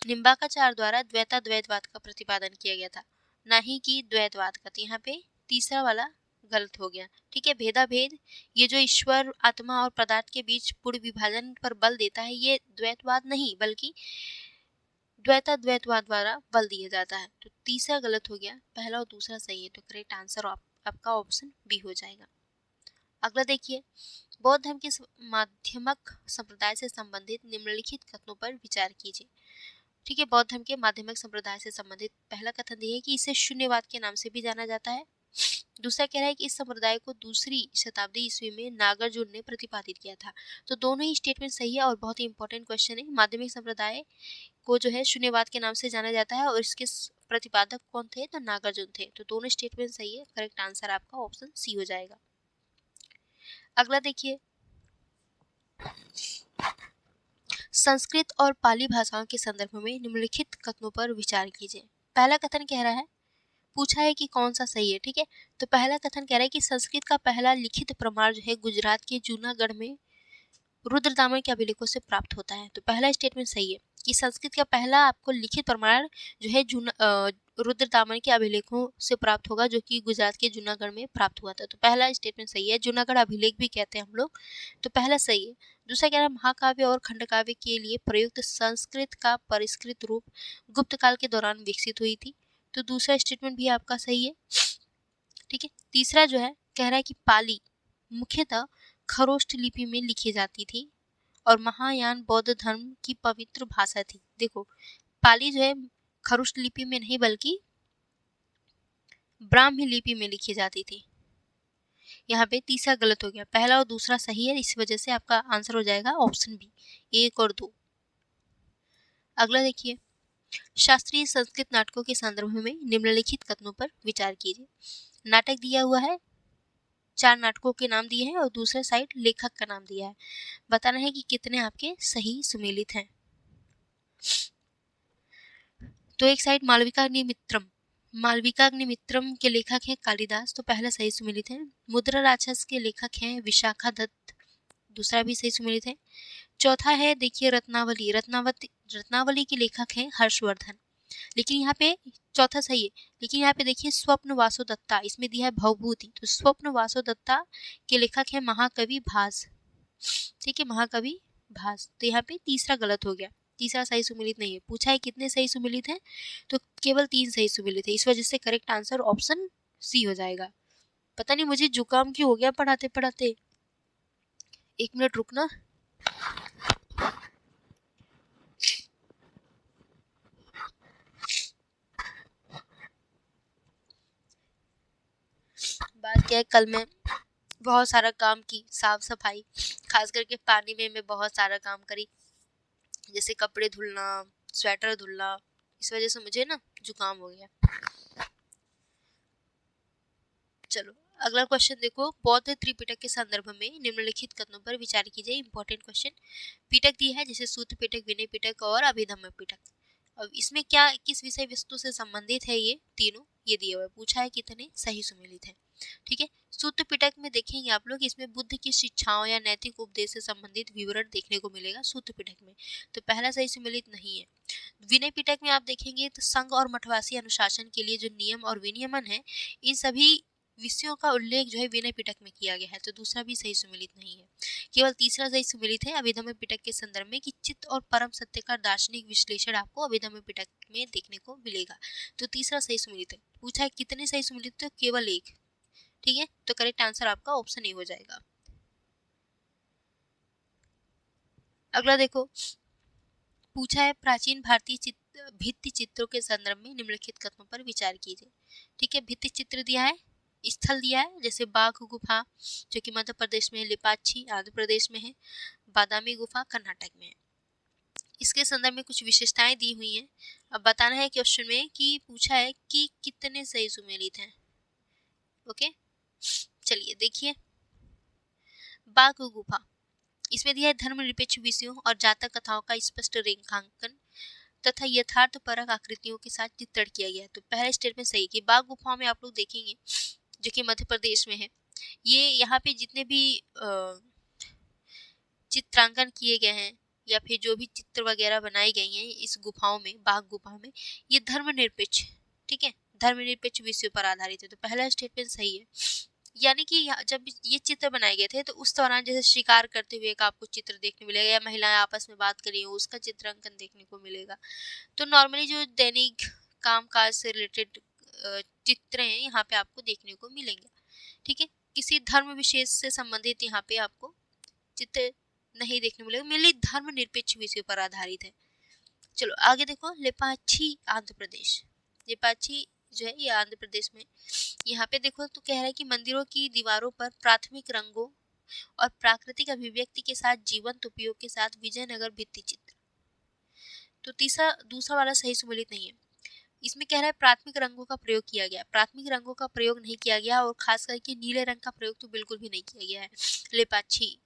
निम्बार्काचार्य द्वारा द्वैताद्वैतवाद का प्रतिपादन किया गया था, ना ही कि द्वैतवाद का। तो यहाँ पे तीसरा वाला गलत हो गया। ठीक है, भेदाभेद ये जो ईश्वर, आत्मा और पदार्थ के बीच पूर्ण विभाजन पर बल देता है ये द्वैतवाद नहीं बल्कि द्वैताद्वैतवाद द्वारा बल दिया जाता है। तो तीसरा गलत हो गया, पहला और दूसरा सही है। तो करेक्ट आंसर आपका ऑप्शन बी हो जाएगा। अगला देखिए बौद्ध धर्म के माध्यमिक संप्रदाय से संबंधित निम्नलिखित कथनों पर विचार कीजिए। ठीक है, बौद्ध धर्म के माध्यमिक संप्रदाय से संबंधित पहला कथन दिया है कि इसे शून्यवाद के नाम से भी जाना जाता है। दूसरा कह रहा है कि इस संप्रदाय को 2री शताब्दी ईस्वी में नागार्जुन ने प्रतिपादित किया था। तो दोनों ही स्टेटमेंट सही है और बहुत ही इंपॉर्टेंट क्वेश्चन है। माध्यमिक संप्रदाय को जो है शून्यवाद के नाम से जाना जाता है और इसके प्रतिपादक कौन थे, तो नागार्जुन थे। तो दोनों स्टेटमेंट सही है। करेक्ट आंसर आपका ऑप्शन सी हो जाएगा। अगला देखिए संस्कृत और पाली भाषाओं के संदर्भ में निम्नलिखित कथनों पर विचार कीजिए। पहला कथन कह रहा है, पूछा है कि कौन सा सही है। ठीक है, तो पहला कथन कह रहा है कि संस्कृत का पहला लिखित प्रमाण जो है गुजरात के जूनागढ़ में रुद्रदामन के अभिलेखों से प्राप्त होता है। तो पहला स्टेटमेंट सही है कि संस्कृत का पहला आपको लिखित प्रमाण जो है रुद्रदामन के अभिलेखों से प्राप्त होगा जो कि गुजरात के जूनागढ़ में प्राप्त हुआ था। तो पहला स्टेटमेंट सही है। जूनागढ़ अभिलेख भी कहते हैं हम लोग। तो पहला सही है। दूसरा कह रहा है महाकाव्य और खंडकाव्य के लिए प्रयुक्त संस्कृत का परिष्कृत रूप गुप्त काल के दौरान विकसित हुई थी। तो दूसरा स्टेटमेंट भी आपका सही है। ठीक है, तीसरा जो है कह रहा है कि पाली मुख्यतः खरोष्ट लिपि में लिखी जाती थी और महायान बौद्ध धर्म की पवित्र भाषा थी। देखो पाली जो है खरुष्ट लिपि में नहीं बल्कि ब्राह्मी लिपि में लिखी जाती थी। यहाँ पे तीसरा गलत हो गया, पहला और दूसरा सही है, इस वजह से आपका आंसर हो जाएगा ऑप्शन बी 1 और 2। अगला देखिए, शास्त्रीय संस्कृत नाटकों के संदर्भ में निम्नलिखित कथनों पर विचार कीजिए। नाटक दिया हुआ है, 4 नाटकों के नाम दिए हैं और दूसरे साइड लेखक का नाम दिया है। बताना है कि कितने आपके सही सुमेलित हैं। तो एक साइड मालविकाग्निमित्रम के लेखक हैं कालिदास, तो पहला सही सुमेलित है। मुद्रा राक्षस के लेखक हैं विशाखा दत्त, दूसरा भी सही सुमेलित है। चौथा है देखिए रत्नावली के लेखक हैं हर्षवर्धन, लेकिन यहाँ पे चौथा सही है, लेकिन यहाँ पे देखिए स्वप्न वासो दत्ता, इसमें दिया है भवभूति, तो स्वप्न वासो दत्ता के लेखक है महाकवि भास। ठीक है, महाकवि भास। तो यहाँ पे तीसरा गलत हो गया, तीसरा सही सुमेलित नहीं है। पूछा है कितने सही सुमेलित हैं, तो केवल 3 सही सुमेलित है, इस वजह से करेक्ट आंसर ऑप्शन सी हो जाएगा। पता नहीं मुझे जुकाम क्यों हो गया पढ़ाते पढ़ाते, 1 मिनट रुकना। बात क्या है, कल मैं बहुत सारा काम की, साफ सफाई, खास करके पानी में मैं बहुत सारा काम करी, जैसे कपड़े धुलना, स्वेटर धुलना, इस वजह से मुझे ना जुकाम हो गया। चलो अगला क्वेश्चन देखो, बौद्ध त्रिपिटक के संदर्भ में निम्नलिखित कथनों पर विचार कीजिए। Important question. पिटक दिया है जैसे सूत्र पिटक, विनय पिटक और अभिधम्म पिटक। अब इसमें क्या किस विषय वस्तु से संबंधित है, ये तीनों ये दिया हुआ है। पूछा है कितने सही सुमेलित है। ठीक है, सूत्र पिटक में देखेंगे आप लोग, इसमें बुद्ध की शिक्षाओं या नैतिक उपदेश से संबंधित विवरण देखने को मिलेगा सूत्र पिटक में, तो पहला सही सुमेलित नहीं है। विनय पिटक में आप देखेंगे तो संघ और मठवासी अनुशासन के लिए जो नियम और विनियमन है, इन सभी विषयों का उल्लेख जो है विनय पिटक में किया गया है, तो दूसरा भी सही सुमेलित नहीं है। केवल तीसरा सही सुमेलित है अभिधम्म पिटक के संदर्भ में कि चित्त और परम सत्य का दार्शनिक विश्लेषण आपको अभिधम्म पिटक में देखने को मिलेगा, तो तीसरा सही सुमेलित है। पूछा है कितने सही सुमेलित, तो केवल 1। ठीक है, तो करेक्ट आंसर आपका ऑप्शन ए हो जाएगा। अगला देखो, पूछा है प्राचीन भारतीय भित्ति चित्रों के संदर्भ में निम्नलिखित कथनों पर विचार कीजिए। ठीक है, भित्ति चित्र दिया है, स्थल दिया है जैसे बाघ गुफा जो कि मध्य प्रदेश में है, लिपाच्छी आंध्र प्रदेश में है, बादामी गुफा कर्नाटक में है। इसके संदर्भ में कुछ विशेषताएं दी हुई हैं। अब बताना है क्वेश्चन में कि पूछा है कि कितने सही सुमेलित हैं। ओके, चलिए देखिए, बाघ गुफा, इसमें दिया है धर्मनिरपेक्ष विषयों और जातक कथाओं का स्पष्ट रेखांकन तथा यथार्थपरक आकृतियों के साथ चित्रण किया गया है, तो पहला स्टेटमेंट सही कि बाघ गुफाओं में आप लोग देखेंगे जो कि मध्य प्रदेश में है, ये यहाँ पे जितने भी चित्रांकन किए गए हैं या फिर जो भी चित्र वगैरह बनाई गई हैं इस गुफाओं में, बाघ गुफा में, ये धर्मनिरपेक्ष, ठीक है, धर्मनिरपेक्ष विषयों पर आधारित है, तो पहला स्टेटमेंट सही है। यानी कि जब ये चित्र बनाए गए थे तो उस दौरान जैसे शिकार करते हुए का आपको चित्र देखने मिलेगा या महिलाएं आपस में बात कर रही हो उसका चित्रांकन देखने को मिलेगा। तो नॉर्मली जो दैनिक कामकाज से रिलेटेड चित्र हैं यहाँ पे आपको देखने को मिलेंगे। ठीक है, किसी धर्म विशेष से संबंधित यहाँ पे आपको चित्र नहीं देखने मिलेगा, मेनली धर्मनिरपेक्ष विषयों पर आधारित है। चलो आगे देखो, लेपाक्षी आंध्र प्रदेश, लेपाक्षी जो है ये आंध्र प्रदेश में, यहाँ पे देखो तो कह रहा है कि मंदिरों की दीवारों पर प्राथमिक रंगों और प्राकृतिक अभिव्यक्ति के साथ जीवंत उपयोग के साथ विजयनगर भित्ति चित्र, तो दूसरा वाला सही सुमेलित नहीं है। इसमें कह रहा है प्राथमिक रंगों का प्रयोग किया गया, प्राथमिक रंगों का प्रयोग नहीं किया गया और खास करके नीले रंग का प्रयोग तो बिल्कुल भी नहीं किया गया है लेपाक्षी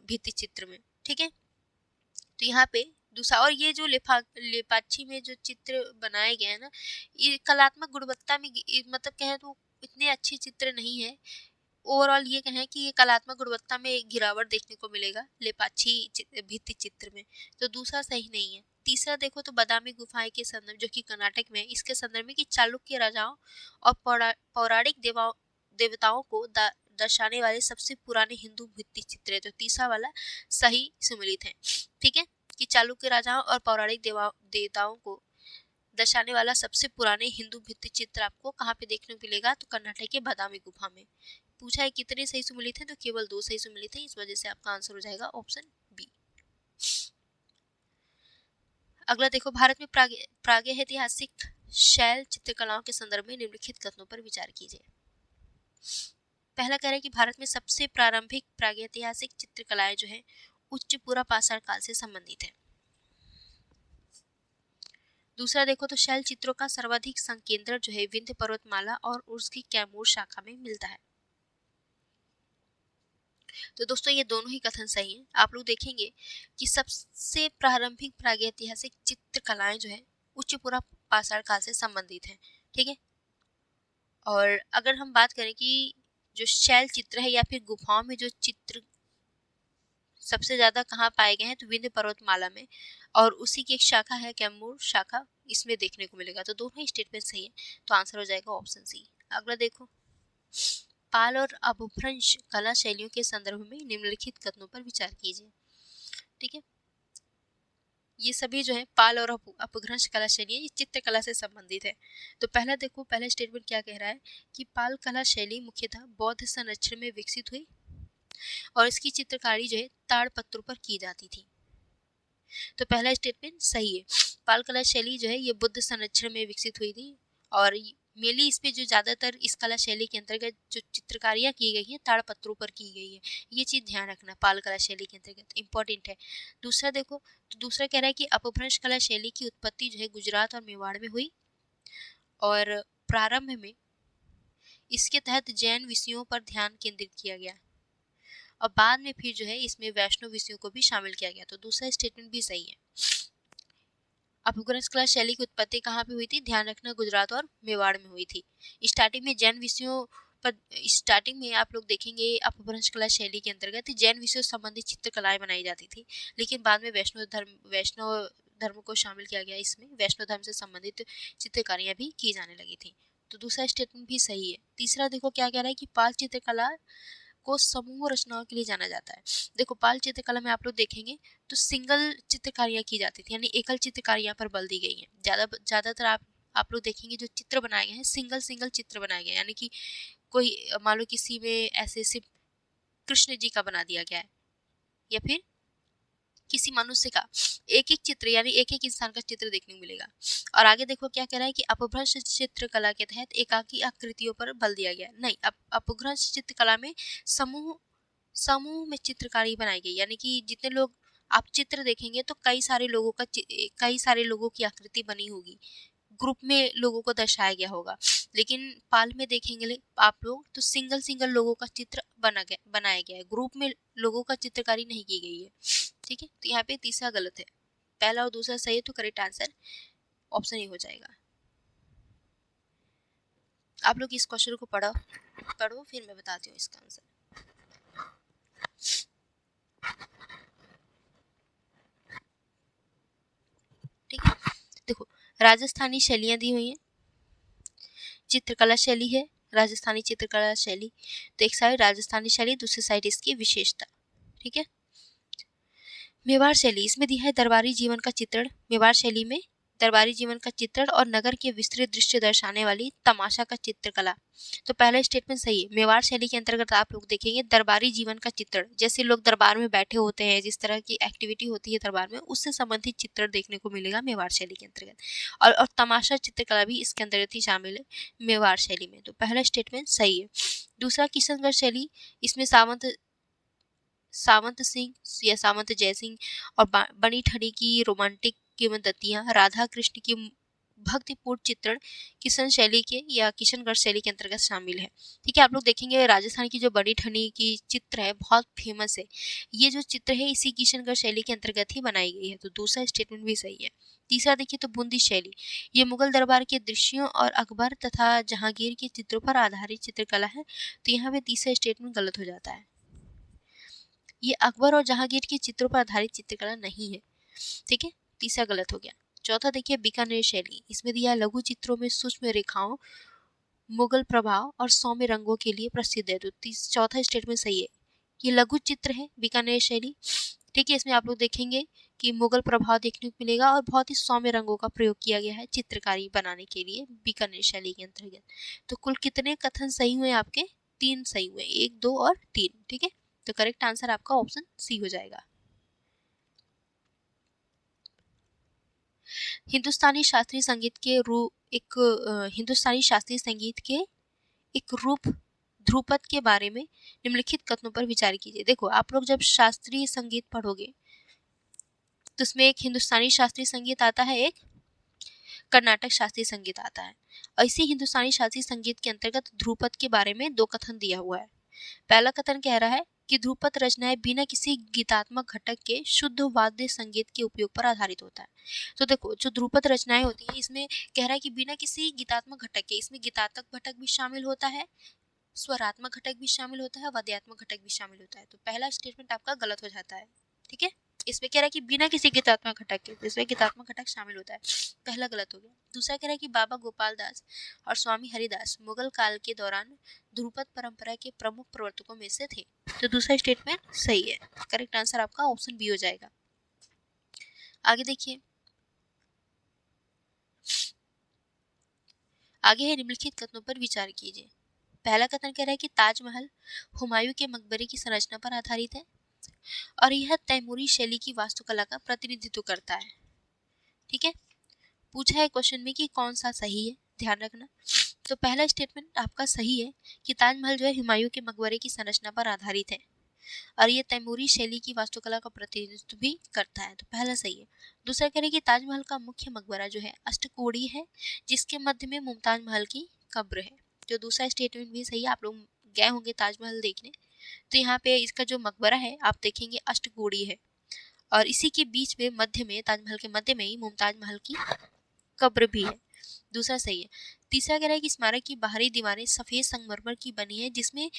भित्ति चित्र में। ठीक है, तो यहाँ पे दूसरा, और ये जो लेपाक्षी में जो चित्र बनाए गए हैं ना, ये कलात्मक गुणवत्ता में मतलब कहें तो इतने अच्छे चित्र नहीं है। ओवरऑल ये कहें कि ये कलात्मक गुणवत्ता में एक गिरावट देखने को मिलेगा लेपाक्षी भित्ति चित्र में, तो दूसरा सही नहीं है। तीसरा देखो तो बादामी गुफाएं के संदर्भ जो कि कर्नाटक में, इसके संदर्भ में कि चालुक्य राजाओं और पौराणिक देवताओं को दर्शाने वाले सबसे पुराने हिंदू भित्ति चित्र है, तो तीसरा वाला सही सुमेलित है। ठीक है, कि चालुक्य राजाओं और पौराणिक देवताओं को दर्शाने वाला सबसे पुराने हिंदू भित्ति चित्र आपको कहाँ पे देखने को मिलेगा, तो कर्नाटक के बादामी गुफा में। पूछा है कितने सही सुमेलित हैं, तो केवल 2 सही सुमेलित हैं, इस वजह से आपका आंसर हो जाएगा ऑप्शन बी। अगला देखो, भारत में प्रागैतिहासिक शैल चित्रकलाओं के संदर्भ में निम्नलिखित कथनों पर विचार कीजिए। पहला कह रहा है कि भारत में सबसे प्रारंभिक प्रागैतिहासिक चित्रकलाएं जो है उच्च पूरा पाषाण काल से संबंधित है। दूसरा देखो तो शैल चित्रों का सर्वाधिक संकेंद्रण जो है विंध्य पर्वतमाला और उसकी कैमूर शाखा में मिलता है। तो दोस्तों ये दोनों ही कथन सही हैं। आप लोग देखेंगे कि सबसे प्रारंभिक प्रागैतिहासिक चित्रकलाएं जो है उच्च पूरा पाषाण काल से संबंधित हैं, ठीक है। और अगर हम बात करें कि जो शैल चित्र है या फिर गुफाओं में जो चित्र सबसे ज्यादा कहाँ पाए गए हैं, तो विंध्य पर्वतमाला में, और उसी की एक शाखा है कैमूर शाखा, इसमें देखने को मिलेगा। तो दोनों ही स्टेटमेंट सही है, तो आंसर हो जाएगा ऑप्शन सी। अगला देखो, पाल और अपभ्रंश कला शैलियों के संदर्भ में निम्नलिखित कथनों पर विचार कीजिए, ठीक है। ये सभी जो है पाल और अपभ्रंश कला शैली चित्रकला से संबंधित है। तो पहला देखो, पहला स्टेटमेंट क्या कह रहा है कि पाल कला शैली मुख्यतः बौद्ध संरक्षण में विकसित हुई और इसकी चित्रकारी जो है ताड़ पत्रों पर की जाती थी। तो पहला स्टेटमेंट सही है। पाल कला शैली जो है ये बुद्ध संरक्षण में विकसित हुई थी और मेनली इस पे जो ज्यादातर इस कला शैली के अंतर्गत जो चित्रकारियां की गई हैं ताड़ पत्रों पर की गई है। ये चीज ध्यान रखना, पाल कला शैली के अंतर्गत इंपॉर्टेंट है। दूसरा देखो, तो दूसरा कह रहा है कि अपभ्रंश कला शैली की उत्पत्ति जो है गुजरात और मेवाड़ में हुई और प्रारंभ में इसके तहत जैन विषयों पर ध्यान केंद्रित किया गया और बाद में फिर जो है इसमें वैष्णव विषयों को भी शामिल किया गया। तो दूसरा स्टेटमेंट भी सही है। अपभ्रंश कला शैली की उत्पत्ति कहाँ पे हुई थी, ध्यान रखना गुजरात और मेवाड़ में हुई थी। स्टार्टिंग में जैन विषयों पर, स्टार्टिंग में आप लोग देखेंगे अपभ्रंश कला शैली के अंतर्गत जैन विषयों संबंधित चित्रकलाएं बनाई जाती थी, लेकिन बाद में वैष्णव धर्म को शामिल किया गया। इसमें वैष्णव धर्म से संबंधित चित्रकारियां भी की जाने लगी थी। तो दूसरा स्टेटमेंट भी सही है। तीसरा देखो क्या कह रहा है कि पाल चित्रकला को समूह रचनाओं के लिए जाना जाता है। देखो पाल चित्रकला में आप लोग देखेंगे तो सिंगल चित्रकारियां की जाती थी, यानी एकल चित्रकारियां पर बल दी गई है। ज्यादातर आप लोग देखेंगे जो चित्र बनाए गए हैं सिंगल चित्र बनाए गए, यानी कि कोई मान लो किसी में ऐसे सिर्फ कृष्ण जी का बना दिया गया है या फिर किसी मनुष्य का एक एक चित्र, यानी एक एक इंसान का चित्र देखने को मिलेगा। और आगे देखो क्या कह रहा है कि अपभ्रंश चित्रकला के तहत एकाकी आकृतियों पर बल दिया गया। नहीं, अपभ्रंश चित्रकला में समूह में चित्रकारी बनाई गई, यानी कि जितने लोग आप चित्र देखेंगे तो कई सारे लोगों की आकृति बनी होगी, ग्रुप में लोगों को दर्शाया गया होगा। लेकिन पाल में देखेंगे आप लोग तो सिंगल लोगों का चित्र बनाया गया है, ग्रुप में लोगों का चित्रकारी नहीं की गई है, ठीक है। तो यहाँ पे तीसरा गलत है, पहला और दूसरा सही है, तो करेक्ट आंसर ऑप्शन ए हो जाएगा। आप लोग इस क्वेश्चन को पढ़ो फिर मैं बताती हूँ इसका आंसर। ठीक है, देखो राजस्थानी शैलियां दी हुई हैं, चित्रकला शैली है राजस्थानी चित्रकला शैली। तो एक साइड राजस्थानी शैली, दूसरी साइड इसकी विशेषता, ठीक है। मेवाड़ शैली, इसमें दिया है दरबारी जीवन का चित्रण। मेवाड़ शैली में दरबारी जीवन का चित्रण और नगर के विस्तृत दृश्य दर्शाने वाली तमाशा का चित्रकला। तो पहला स्टेटमेंट सही है। मेवाड़ शैली के अंतर्गत आप लोग देखेंगे दरबारी जीवन का चित्रण, जैसे लोग दरबार में बैठे होते हैं, जिस तरह की एक्टिविटी होती है दरबार में, उससे संबंधित चित्रण देखने को मिलेगा मेवाड़ शैली के अंतर्गत। और तमाशा चित्रकला भी इसके अंतर्गत ही शामिल है मेवाड़ शैली में। तो पहला स्टेटमेंट सही है। दूसरा किशनगढ़ शैली, इसमें सावंत सिंह या सावंत जय सिंह और बनी ठनी की रोमांटिक किंवदंतियां, राधा कृष्ण की भक्तिपूर्ण चित्रण किशन शैली के या किशनगढ़ शैली के अंतर्गत शामिल है, ठीक है। आप लोग देखेंगे राजस्थान की जो बनी ठनी की चित्र है बहुत फेमस है, ये जो चित्र है इसी किशनगढ़ शैली के अंतर्गत ही बनाई गई है। तो दूसरा स्टेटमेंट भी सही है। तीसरा देखिए तो बूंदी शैली, ये मुगल दरबार के दृश्यों और अकबर तथा जहांगीर के चित्रों पर आधारित चित्रकला है। तो यहाँ पे तीसरा स्टेटमेंट गलत हो जाता है, ये अकबर और जहांगीर के चित्रों पर आधारित चित्रकला नहीं है, ठीक है, तीसरा गलत हो गया। चौथा देखिए बीकानेर शैली, इसमें दिया लघु चित्रों में सूक्ष्म रेखाओं, मुगल प्रभाव और सौम्य रंगों के लिए प्रसिद्ध है। तो चौथा स्टेटमेंट सही है, ये लघु चित्र है बीकानेर शैली, ठीक है। इसमें आप लोग देखेंगे कि मुगल प्रभाव देखने को मिलेगा और बहुत ही सौम्य रंगों का प्रयोग किया गया है चित्रकारी बनाने के लिए बीकानेर शैली के अंतर्गत। तो कुल कितने कथन सही हुए आपके, 3 सही हुए, 1, 2 और 3, ठीक है। तो करेक्ट आंसर आपका ऑप्शन सी हो जाएगा। हिंदुस्तानी शास्त्रीय संगीत के हिंदुस्तानी शास्त्रीय संगीत के एक रूप ध्रुपद के बारे में निम्नलिखित कथनों पर विचार कीजिए। देखो, आप लोग जब शास्त्रीय संगीत पढ़ोगे तो उसमें एक हिंदुस्तानी शास्त्रीय संगीत आता है, एक कर्नाटक शास्त्रीय संगीत आता है। ऐसे हिंदुस्तानी शास्त्रीय संगीत के अंतर्गत ध्रुपद के बारे में 2 कथन दिया हुआ है। पहला कथन कह रहा है कि ध्रुपद रचनाएं बिना किसी गीतात्मक घटक के शुद्ध वाद्य संगीत के उपयोग पर आधारित होता है। तो देखो, जो ध्रुपद रचनाएं होती है, इसमें कह रहा है कि बिना किसी गीतात्मक घटक के, इसमें गीतात्मक घटक भी शामिल होता है, स्वरात्मक घटक भी शामिल होता है, वाद्यात्मक घटक भी शामिल होता है। तो पहला स्टेटमेंट आपका गलत हो जाता है, ठीक है। इसमें कह रहा है कि बिना किसी गीतात्मक घटक के, जिसमें गीतात्मक घटक शामिल होता है, पहला गलत हो गया। दूसरा कह रहा है कि बाबा गोपाल दास और स्वामी हरिदास मुगल काल के दौरान ध्रुपद परंपरा के प्रमुख प्रवर्तकों में से थे। तो दूसरा स्टेटमेंट सही है। करेक्ट आंसर आपका ऑप्शन बी हो जाएगा। आगे देखिए, आगे है निम्नलिखित कथनों पर विचार कीजिए। पहला कथन कह रहा है कि ताजमहल हुमायूं के मकबरे की संरचना पर आधारित है और यह तैमूरी शैली की वास्तुकला का प्रतिनिधित्व करता है, ठीक है। पूछा है क्वेश्चन में कि कौन सा सही है, ध्यान रखना। तो पहला स्टेटमेंट आपका सही है कि ताजमहल जो है हुमायूं के मकबरे की संरचना पर आधारित है और ये तैमूरी शैली की वास्तुकला का प्रतिनिधित्व भी करता है। तो पहला सही है। दूसरा कह रहे हैं कि ताजमहल का मुख्य मकबरा जो है अष्टकोणीय है, जिसके मध्य में मुमताज महल की कब्र है। तो दूसरा स्टेटमेंट भी सही है। आप लोग गए होंगे ताजमहल देखने, तो यहाँ पे इसका जो मकबरा है आप देखेंगे अष्टकोणीय है और इसी के बीच में मध्य में, ताजमहल के मध्य में ही मुमताज महल की कब्र भी है। दूसरा सही है। तीसरा कह रहा है कि स्मारक की बाहरी दीवारें सफेद संगमरमर की बनी है, जिसमें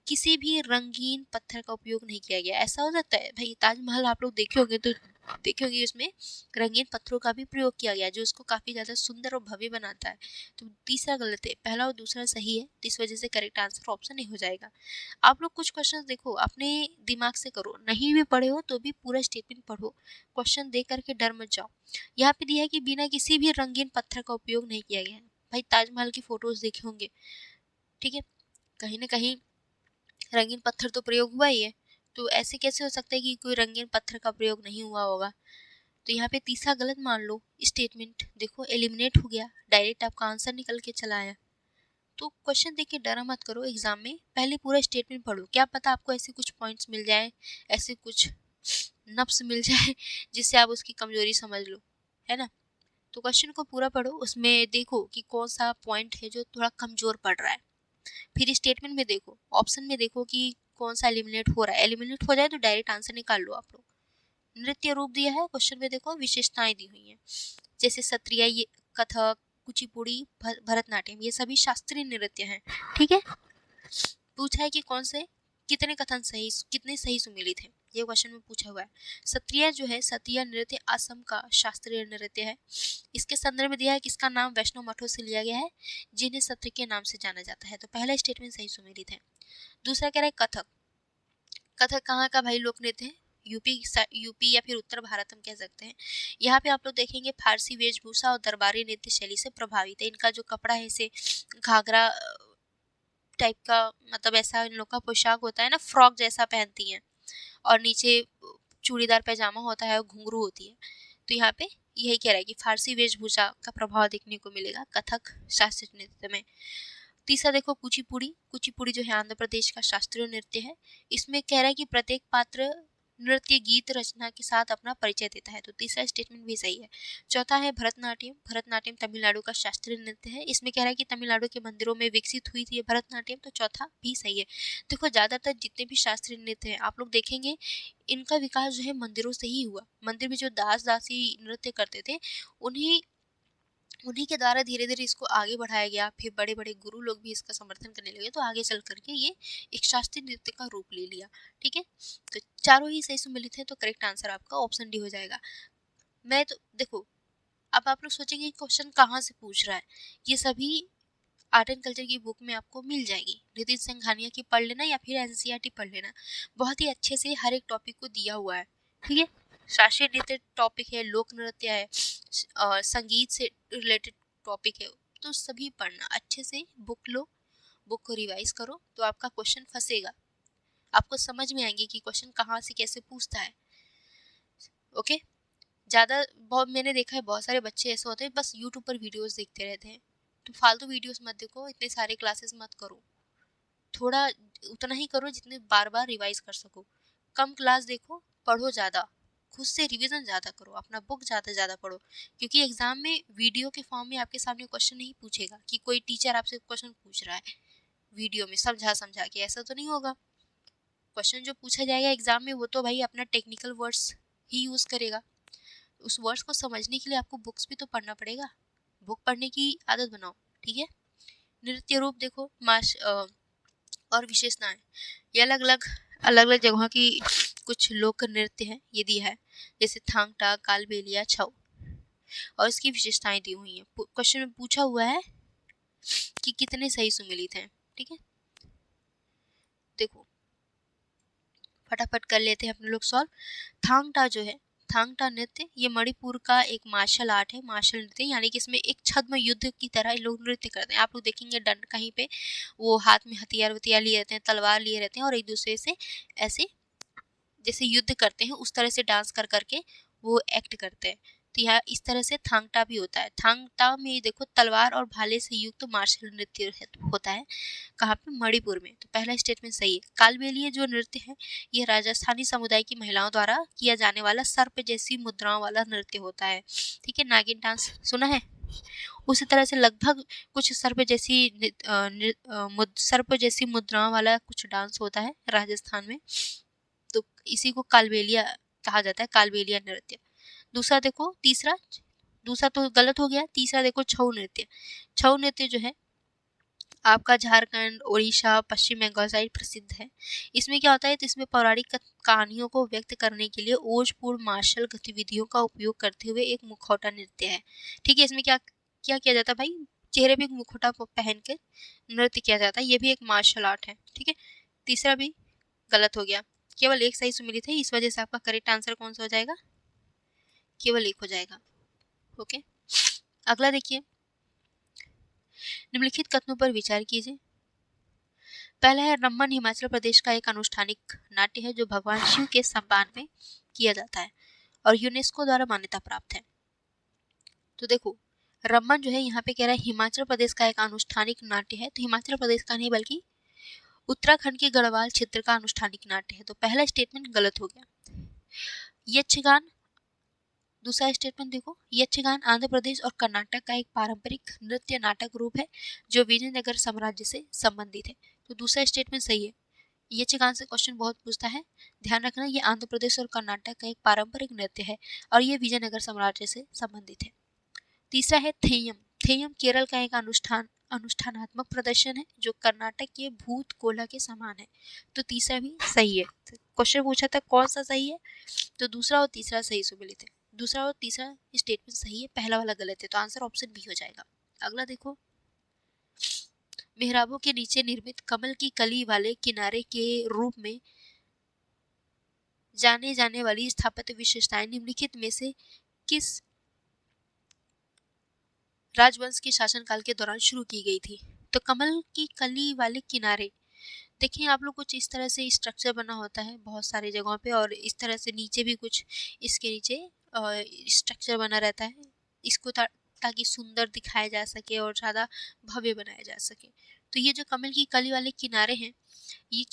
किसी भी रंगीन पत्थर का उपयोग नहीं किया गया। ऐसा हो सकता है भाई, ताजमहल आप लोग देखे होंगे तो देखे होंगे उसमें रंगीन पत्थरों का भी प्रयोग किया गया, जो उसको काफी ज्यादा सुंदर और भव्य बनाता है। तो तीसरा गलत है, पहला और दूसरा सही है। तो इस वजह से करेक्ट आंसर ऑप्शन नहीं हो जाएगा। आप लोग कुछ क्वेश्चन देखो, अपने दिमाग से करो, नहीं भी पढ़े हो तो भी पूरा स्टेटमेंट पढ़ो, क्वेश्चन देख करके डर मत जाओ। यहाँ पे दिया है कि बिना किसी भी रंगीन पत्थर का उपयोग नहीं किया गया है। भाई ताजमहल की फोटोज देखे होंगे, ठीक है, कहीं ना कहीं रंगीन पत्थर तो प्रयोग हुआ ही है। तो ऐसे कैसे हो सकता है कि कोई रंगीन पत्थर का प्रयोग नहीं हुआ होगा। तो यहाँ पे तीसरा गलत मान लो स्टेटमेंट, देखो एलिमिनेट हो गया, डायरेक्ट आपका आंसर निकल के चला आया। तो क्वेश्चन देख के डरा मत करो, एग्जाम में पहले पूरा स्टेटमेंट पढ़ो, क्या पता आपको ऐसे कुछ पॉइंट्स मिल जाए, ऐसे कुछ नफ्स मिल जाए जिससे आप उसकी कमजोरी समझ लो, है ना। तो क्वेश्चन को पूरा पढ़ो, उसमें देखो कि कौन सा पॉइंट है जो थोड़ा कमजोर पड़ रहा है। फिर स्टेटमेंट में देखो, ऑप्शन में देखो कि कौन सा एलिमिनेट हो रहा है। एलिमिनेट हो जाए तो डायरेक्ट आंसर निकाल लो आप लोग। नृत्य रूप दिया है क्वेश्चन में, देखो विशेषताएं दी हुई हैं, जैसे सत्रिया, कथक, कुचिपुड़ी, भरतनाट्यम, ये सभी शास्त्रीय नृत्य हैं, ठीक है। पूछा है कि कौन से कितने कथन सही, कितने सही सुमेलित हैं, ये क्वेश्चन में पूछा हुआ है। सत्रिया जो है, सत्रिया नृत्य असम का शास्त्रीय नृत्य है। इसके संदर्भ में दिया है कि इसका नाम वैष्णव मठों से लिया गया है, जिन्हें सत्र के नाम से जाना जाता है। तो पहला स्टेटमेंट सही सुमेलित है। दूसरा कह रहा है कथक। कथक कहाँ का भाई लोक नृत्य है, यूपी या फिर उत्तर भारत हम कह सकते हैं। यहाँ पे आप लोग देखेंगे फारसी वेशभूषा और दरबारी नृत्य शैली से प्रभावित है। इनका जो कपड़ा है इसे घाघरा टाइप का, मतलब ऐसा इन लोग का पोशाक होता है ना, फ्रॉक जैसा पहनती हैं और नीचे चूड़ीदार पैजामा होता है और घुंघरू होती है। तो यहाँ पे यही कह रहा है कि फारसी वेशभूषा का प्रभाव देखने को मिलेगा कथक शास्त्रीय नृत्य में। तीसरा देखो कुचिपुड़ी। कुचिपुड़ी जो है आंध्र प्रदेश का शास्त्रीय नृत्य है। इसमें कह रहा है कि प्रत्येक पात्र नृत्य गीत रचना के साथ अपना परिचय देता है। तो तीसरा स्टेटमेंट भी सही है। चौथा है भरतनाट्यम। भरतनाट्यम तमिलनाडु का शास्त्रीय नृत्य है। इसमें कह रहा है कि तमिलनाडु के मंदिरों में विकसित हुई थी ये भरतनाट्यम। तो चौथा भी सही है। देखो ज्यादातर जितने भी शास्त्रीय नृत्य हैं आप लोग देखेंगे इनका विकास जो है मंदिरों से ही हुआ। मंदिर में जो दास दासी नृत्य करते थे उन्हीं के द्वारा धीरे धीरे इसको आगे बढ़ाया गया। फिर बड़े बड़े गुरु लोग भी इसका समर्थन करने लगे, तो आगे चल करके ये एक शास्त्रीय नृत्य का रूप ले लिया, ठीक है। तो चारों ही सही सुमेलित है, तो करेक्ट आंसर आपका ऑप्शन डी हो जाएगा। मैं तो देखो, अब आप लोग सोचेंगे क्वेश्चन कहाँ से पूछ रहा है, ये सभी आर्ट एंड कल्चर की बुक में आपको मिल जाएगी। नितिन संघानिया की पढ़ लेना या फिर एनसीईआरटी पढ़ लेना, बहुत ही अच्छे से हर एक टॉपिक को दिया हुआ है, ठीक है। शास्त्रीय नृत्य टॉपिक है, लोक नृत्य है, संगीत से रिलेटेड टॉपिक है, तो सभी पढ़ना अच्छे से, बुक लो बुक को रिवाइज करो तो आपका क्वेश्चन फंसेगा, आपको समझ में आएंगे कि क्वेश्चन कहाँ से कैसे पूछता है। ओके, ज़्यादा बहुत मैंने देखा है बहुत सारे बच्चे ऐसे होते हैं बस यूट्यूब पर वीडियोस देखते रहते हैं। तो फालतू वीडियोस मत देखो, इतने सारे क्लासेस मत करो, थोड़ा उतना ही करो जितने बार बार रिवाइज कर सको। कम क्लास देखो, पढ़ो ज़्यादा, खुद से रिवीजन ज़्यादा करो, अपना बुक ज़्यादा पढ़ो, क्योंकि एग्जाम में वीडियो के फॉर्म में आपके सामने क्वेश्चन नहीं पूछेगा कि कोई टीचर आपसे क्वेश्चन पूछ रहा है वीडियो में समझा समझा के, ऐसा तो नहीं होगा। क्वेश्चन जो पूछा जाएगा एग्जाम में वो तो भाई अपना टेक्निकल वर्ड्स ही यूज़ करेगा। उस वर्ड्स को समझने के लिए आपको बुक्स भी तो पढ़ना पड़ेगा, बुक पढ़ने की आदत बनाओ, ठीक है। नृत्य रूप देखो, और विशेषताएं, ये अलग अलग जगहों की कुछ लोक नृत्य है, ये दिया है, जैसे थांग टा, कालबेलिया, छऊ, और इसकी विशेषताएं दी हुई हैं। क्वेश्चन में पूछा हुआ है कि कितने सही सुमेलित हैं, ठीक है। देखो फटाफट कर लेते हैं अपने लोग सॉल्व। थांग टा जो है, थांग टा नृत्य ये मणिपुर का एक मार्शल आर्ट है, मार्शल नृत्य, यानी कि इसमें एक छद्म युद्ध की तरह लोग नृत्य करते हैं। आप लोग देखेंगे दंड कहीं पे वो हाथ में हथियार वथियार लिए रहते हैं, तलवार लिए रहते हैं और एक दूसरे से ऐसे जैसे युद्ध करते हैं उस तरह से डांस कर करके वो एक्ट करते हैं। तो यहाँ इस तरह से थांगटा भी होता है। थांगटा में देखो तलवार और भाले से युक्त तो मार्शल नृत्य होता है, कहाँ पे, मणिपुर में। तो पहला स्टेटमेंट सही है। कालबेलिया जो नृत्य है ये राजस्थानी समुदाय की महिलाओं द्वारा किया जाने वाला सर्प जैसी मुद्राओं वाला नृत्य होता है, ठीक है। नागिन डांस सुना है, उसी तरह से लगभग कुछ सर्प जैसी मुद्राओं वाला कुछ डांस होता है राजस्थान में, तो इसी को कालबेलिया कहा जाता है, कालबेलिया नृत्य। दूसरा देखो, दूसरा तो गलत हो गया, तीसरा देखो छऊ नृत्य। छऊ नृत्य जो है आपका झारखंड, उड़ीसा, पश्चिम बंगाल साइड प्रसिद्ध है। इसमें क्या होता है, तो इसमें पौराणिक कहानियों को व्यक्त करने के लिए ओजपूर्ण मार्शल गतिविधियों का उपयोग करते हुए एक मुखौटा नृत्य है, ठीक है। इसमें क्या क्या किया जाता है भाई, चेहरे पे एक मुखौटा पहन के नृत्य किया जाता है, ये भी एक मार्शल आर्ट है, ठीक है। तीसरा भी गलत हो गया, केवल एक सही सुमेलित है, इस वजह से आपका करेक्ट आंसर कौन सा हो जाएगा, केवल एक हो जाएगा। ओके, अगला देखिए, निम्नलिखित कथनों पर विचार कीजिए। पहला है रम्मन हिमाचल प्रदेश का एक अनुष्ठानिक नाट्य है जो भगवान शिव के सम्मान में किया जाता है और यूनेस्को द्वारा मान्यता प्राप्त है। तो देखो रम्मन जो है यहाँ पे कह रहा है हिमाचल प्रदेश का एक अनुष्ठानिक नाट्य है, तो हिमाचल प्रदेश का नहीं बल्कि उत्तराखंड के गढ़वाल क्षेत्र का अनुष्ठानिक नाट्य है, तो पहला स्टेटमेंट गलत हो गया। यक्षगान, दूसरा स्टेटमेंट देखो, यक्षगान आंध्र प्रदेश और कर्नाटक का एक पारंपरिक नृत्य नाटक रूप है जो विजयनगर साम्राज्य से संबंधित है, तो दूसरा स्टेटमेंट सही है। यक्षगान से क्वेश्चन बहुत पूछता है, ध्यान रखना ये आंध्र प्रदेश और कर्नाटक का एक पारंपरिक नृत्य है और ये विजयनगर साम्राज्य से संबंधित है। तीसरा है थेयम, थेयम केरल का एक अनुष्ठानात्मक प्रदर्शन है जो कर्नाटक के भूत कोला के समान है, तो तीसरा भी सही है। क्वेश्चन पूछा था कौन सा सही है, तो दूसरा और तीसरा सही सुमेलित है, दूसरा और तीसरा स्टेटमेंट सही है, पहला वाला गलत है, तो आंसर ऑप्शन बी हो जाएगा। अगला देखो, मेहराबों के नीचे निर्मित कमल की कली वाले किनारे के रूप में जाने जाने वाली स्थापत्य विशेषताएं निम्नलिखित में से किस राजवंश के शासनकाल के दौरान शुरू की गई थी। तो कमल की कली वाले किनारे, देखिए आप लोग कुछ इस तरह से स्ट्रक्चर बना होता है बहुत सारी जगहों पे, और इस तरह से नीचे भी कुछ इसके नीचे स्ट्रक्चर बना रहता है, इसको ताकि सुंदर दिखाया जा सके और ज़्यादा भव्य बनाया जा सके। तो ये जो कमल की कली वाले किनारे हैं ये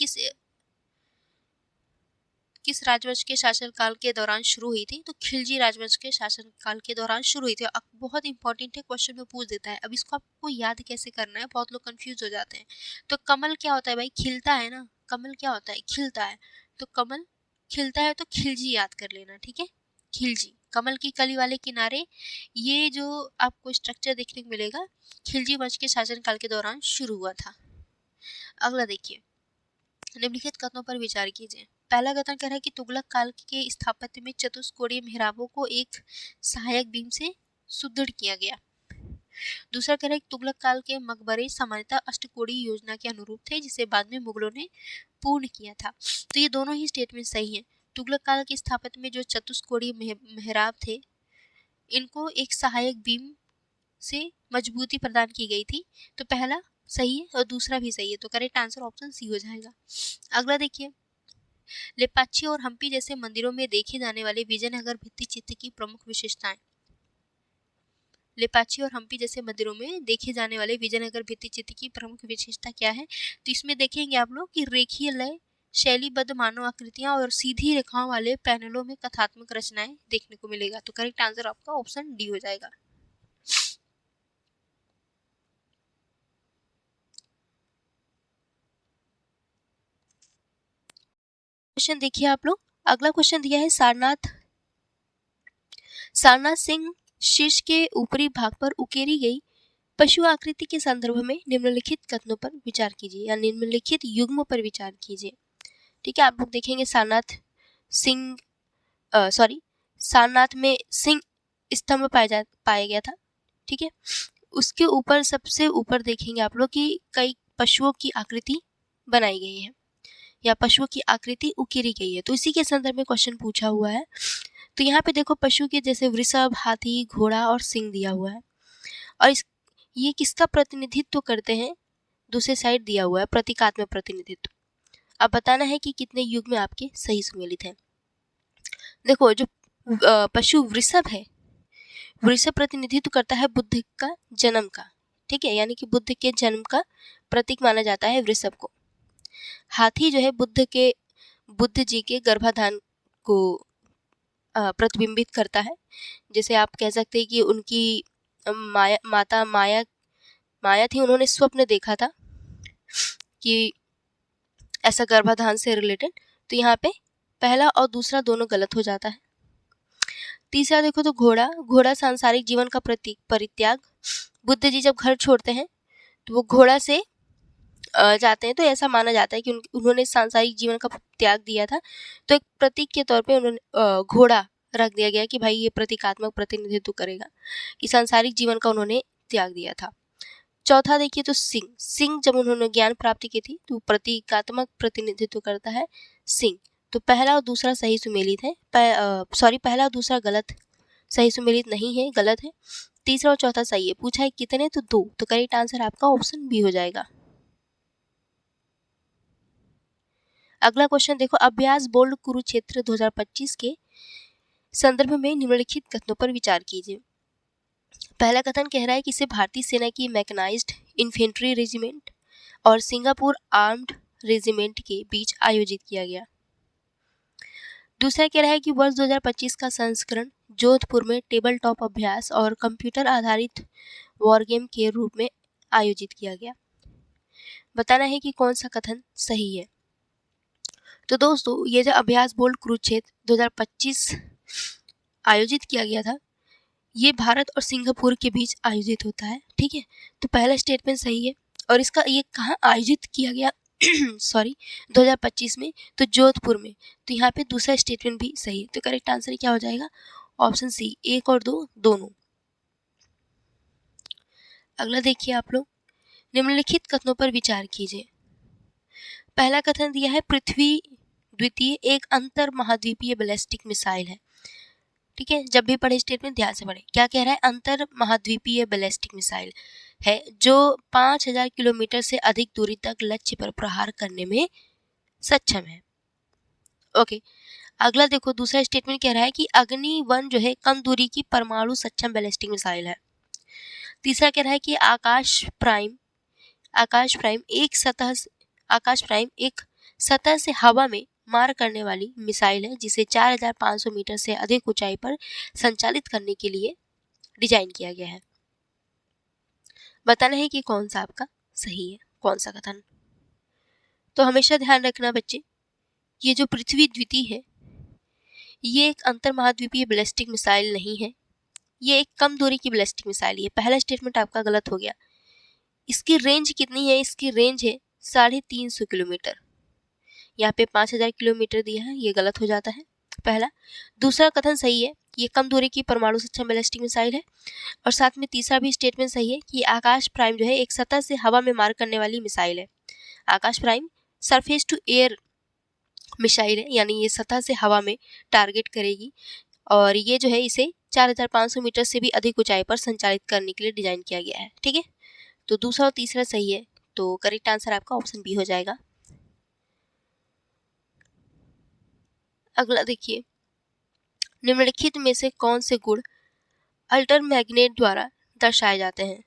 किस राजवंश के शासनकाल के दौरान शुरू हुई थी, तो खिलजी राजवंश के शासनकाल के दौरान शुरू हुई थी। अब बहुत इंपॉर्टेंट है, क्वेश्चन में पूछ देता है। अब इसको आपको याद कैसे करना है, बहुत लोग कंफ्यूज हो जाते हैं। तो कमल क्या होता है भाई, खिलता है ना, कमल क्या होता है, खिलता है, तो कमल खिलता है तो खिलजी याद कर लेना, ठीक है। खिलजी, कमल की कली वाले किनारे, ये जो आपको स्ट्रक्चर देखने को मिलेगा खिलजी वंश के शासनकाल के दौरान शुरू हुआ था। अगला देखिए, निम्नलिखित कथनों पर विचार कीजिए। पहला कथन कह रहा है कि तुगलक काल के स्थापत्य में चतुष्कोणीय मेहराबों को एक सहायक बीम से सुदृढ़ किया गया। दूसरा कह रहा है कि तुगलक काल के मकबरे सामान्यतः अष्टकोणीय योजना के अनुरूप थे जिसे बाद में मुगलों ने पूर्ण किया था। तो ये दोनों ही स्टेटमेंट सही है। तुगलक काल के स्थापत्य में जो चतुष्कोणीय मेहराब थे इनको एक सहायक बीम से मजबूती प्रदान की गई थी, तो पहला सही है और दूसरा भी सही है, तो करेक्ट आंसर ऑप्शन सी हो जाएगा। अगला देखिए, लेपाक्षी और हम्पी जैसे मंदिरों में देखे जाने वाले विजयनगर भित्ति चित्र की प्रमुख विशेषताएं। लेपाक्षी और हम्पी जैसे मंदिरों में देखे जाने वाले विजयनगर भित्ति चित्र की प्रमुख विशेषता क्या है? तो इसमें देखेंगे आप लोग कि रेखीय लय, शैलीबद्ध मानव आकृतियां और सीधी रेखाओं वाले पैनलों में कथात्मक रचनाएं देखने को मिलेगा। तो करेक्ट आंसर आपका ऑप्शन डी हो जाएगा। क्वेश्चन देखिए आप लोग, अगला क्वेश्चन दिया है, सारनाथ सिंह शीर्ष के ऊपरी भाग पर उकेरी गई पशु आकृति के संदर्भ में निम्नलिखित कथनों पर विचार कीजिए या निम्नलिखित युग्मों पर विचार कीजिए। ठीक है, आप लोग देखेंगे सारनाथ में सिंह स्तंभ पाया गया था। ठीक है, उसके ऊपर सबसे ऊपर देखेंगे आप लोग कि कई पशुओं की आकृति बनाई गई है या पशुओं की आकृति उकेरी गई है, तो इसी के संदर्भ में क्वेश्चन पूछा हुआ है। तो यहाँ पे देखो पशु के जैसे वृषभ, हाथी, घोड़ा और सिंह दिया हुआ है, और ये किसका प्रतिनिधित्व करते हैं? दूसरे साइड दिया हुआ है प्रतीकात्मक प्रतिनिधित्व। अब बताना है कि कितने युग में आपके सही सुमेलित है। देखो जो पशु वृषभ है, वृषभ प्रतिनिधित्व करता है बुद्ध का जन्म का। ठीक है, यानी कि बुद्ध के जन्म का प्रतीक माना जाता है वृषभ को। हाथी जो है बुद्ध जी के गर्भाधान को प्रतिबिंबित करता है। जैसे आप कह सकते हैं कि उनकी माता माया थी, उन्होंने स्वप्न देखा था कि ऐसा गर्भाधान से रिलेटेड, तो यहाँ पे पहला और दूसरा दोनों गलत हो जाता है। तीसरा देखो तो घोड़ा सांसारिक जीवन का परित्याग। बुद्ध जी जब घर छोड़ते हैं तो वो घोड़ा से जाते हैं, तो ऐसा माना जाता है कि उन्होंने सांसारिक जीवन का त्याग दिया था, तो एक प्रतीक के तौर पे उन्होंने घोड़ा रख दिया गया कि भाई ये प्रतीकात्मक प्रतिनिधित्व करेगा कि सांसारिक जीवन का उन्होंने त्याग दिया था। चौथा देखिए तो सिंह जब उन्होंने ज्ञान प्राप्ति की थी तो प्रतीकात्मक प्रतिनिधित्व करता है सिंह। तो पहला और दूसरा सही सुमेलित है, पहला और दूसरा गलत, सही सुमेलित नहीं है, गलत है। तीसरा और चौथा सही है। पूछा है कितने? तो 2, तो करेक्ट आंसर आपका ऑप्शन बी हो जाएगा। अगला क्वेश्चन देखो, अभ्यास बोल्ड कुरुक्षेत्र 2025 के संदर्भ में निम्नलिखित कथनों पर विचार कीजिए। पहला कथन कह रहा है कि इसे भारतीय सेना की मैकेनाइज्ड इन्फेंट्री रेजिमेंट और सिंगापुर आर्म्ड रेजिमेंट के बीच आयोजित किया गया। दूसरा कह रहा है कि वर्ष 2025 का संस्करण जोधपुर में टेबल टॉप अभ्यास और कंप्यूटर आधारित वॉर गेम के रूप में आयोजित किया गया। बताना है कि कौन सा कथन सही है। तो दोस्तों ये जो अभ्यास बोल्ड कुरुक्षेत्र 2025 आयोजित किया गया था, ये भारत और सिंगापुर के बीच आयोजित होता है। ठीक है, तो पहला स्टेटमेंट सही है। और इसका ये कहाँ आयोजित किया गया 2025 में, तो जोधपुर में। तो यहाँ पे दूसरा स्टेटमेंट भी सही है, तो करेक्ट आंसर क्या हो जाएगा? ऑप्शन सी, 1 और 2 दोनों। अगला देखिए आप लोग, निम्नलिखित कथनों पर विचार कीजिए। पहला कथन दिया है पृथ्वी द्वितीय एक अंतर महाद्वीपीय बैलिस्टिक मिसाइल है। ठीक है, जब भी पढ़े स्टेटमेंट ध्यान से पढ़े। क्या कह रहा है? अंतर महाद्वीपीय बैलिस्टिक मिसाइल है जो 5000 किलोमीटर से अधिक दूरी तक लक्ष्य पर प्रहार करने में सक्षम है। ओके, अगला देखो दूसरा स्टेटमेंट कह रहा है कि अग्नि-1 जो है कम दूरी की परमाणु सक्षम बैलिस्टिक मिसाइल है। तीसरा कह रहा है कि आकाश प्राइम एक सतह से हवा में मार करने वाली मिसाइल है जिसे 4500 मीटर से अधिक ऊंचाई पर संचालित करने के लिए डिजाइन किया गया है। बताना है कि कौन सा आपका सही है, कौन सा कथन। तो हमेशा ध्यान रखना बच्चे, ये जो पृथ्वी द्वितीय है ये एक अंतर महाद्वीपीय बैलिस्टिक मिसाइल नहीं है, ये एक कम दूरी की बैलिस्टिक मिसाइल है। पहला स्टेटमेंट आपका गलत हो गया। इसकी रेंज कितनी है? इसकी रेंज है 350 किलोमीटर। यहाँ पे 5000 किलोमीटर दिया है, ये गलत हो जाता है पहला। दूसरा कथन सही है, ये कम दूरी की परमाणु सक्षम बैलिस्टिक मिसाइल है। और साथ में तीसरा भी स्टेटमेंट सही है कि आकाश प्राइम जो है एक सतह से हवा में मार करने वाली मिसाइल है। Akash prime surface to air missile है, यानी ये सतह से हवा में टारगेट करेगी और ये जो है इसे 4500 मीटर से भी अधिक ऊंचाई पर संचालित करने के लिए डिजाइन किया गया है। ठीक है, तो दूसरा और तीसरा सही है। तो करेक्ट आंसर आपका ऑप्शन बी हो जाएगा। अगला देखिए, निम्नलिखित में से कौन से गुण अल्टरमैग्नेट द्वारा दर्शाए जाते हैं?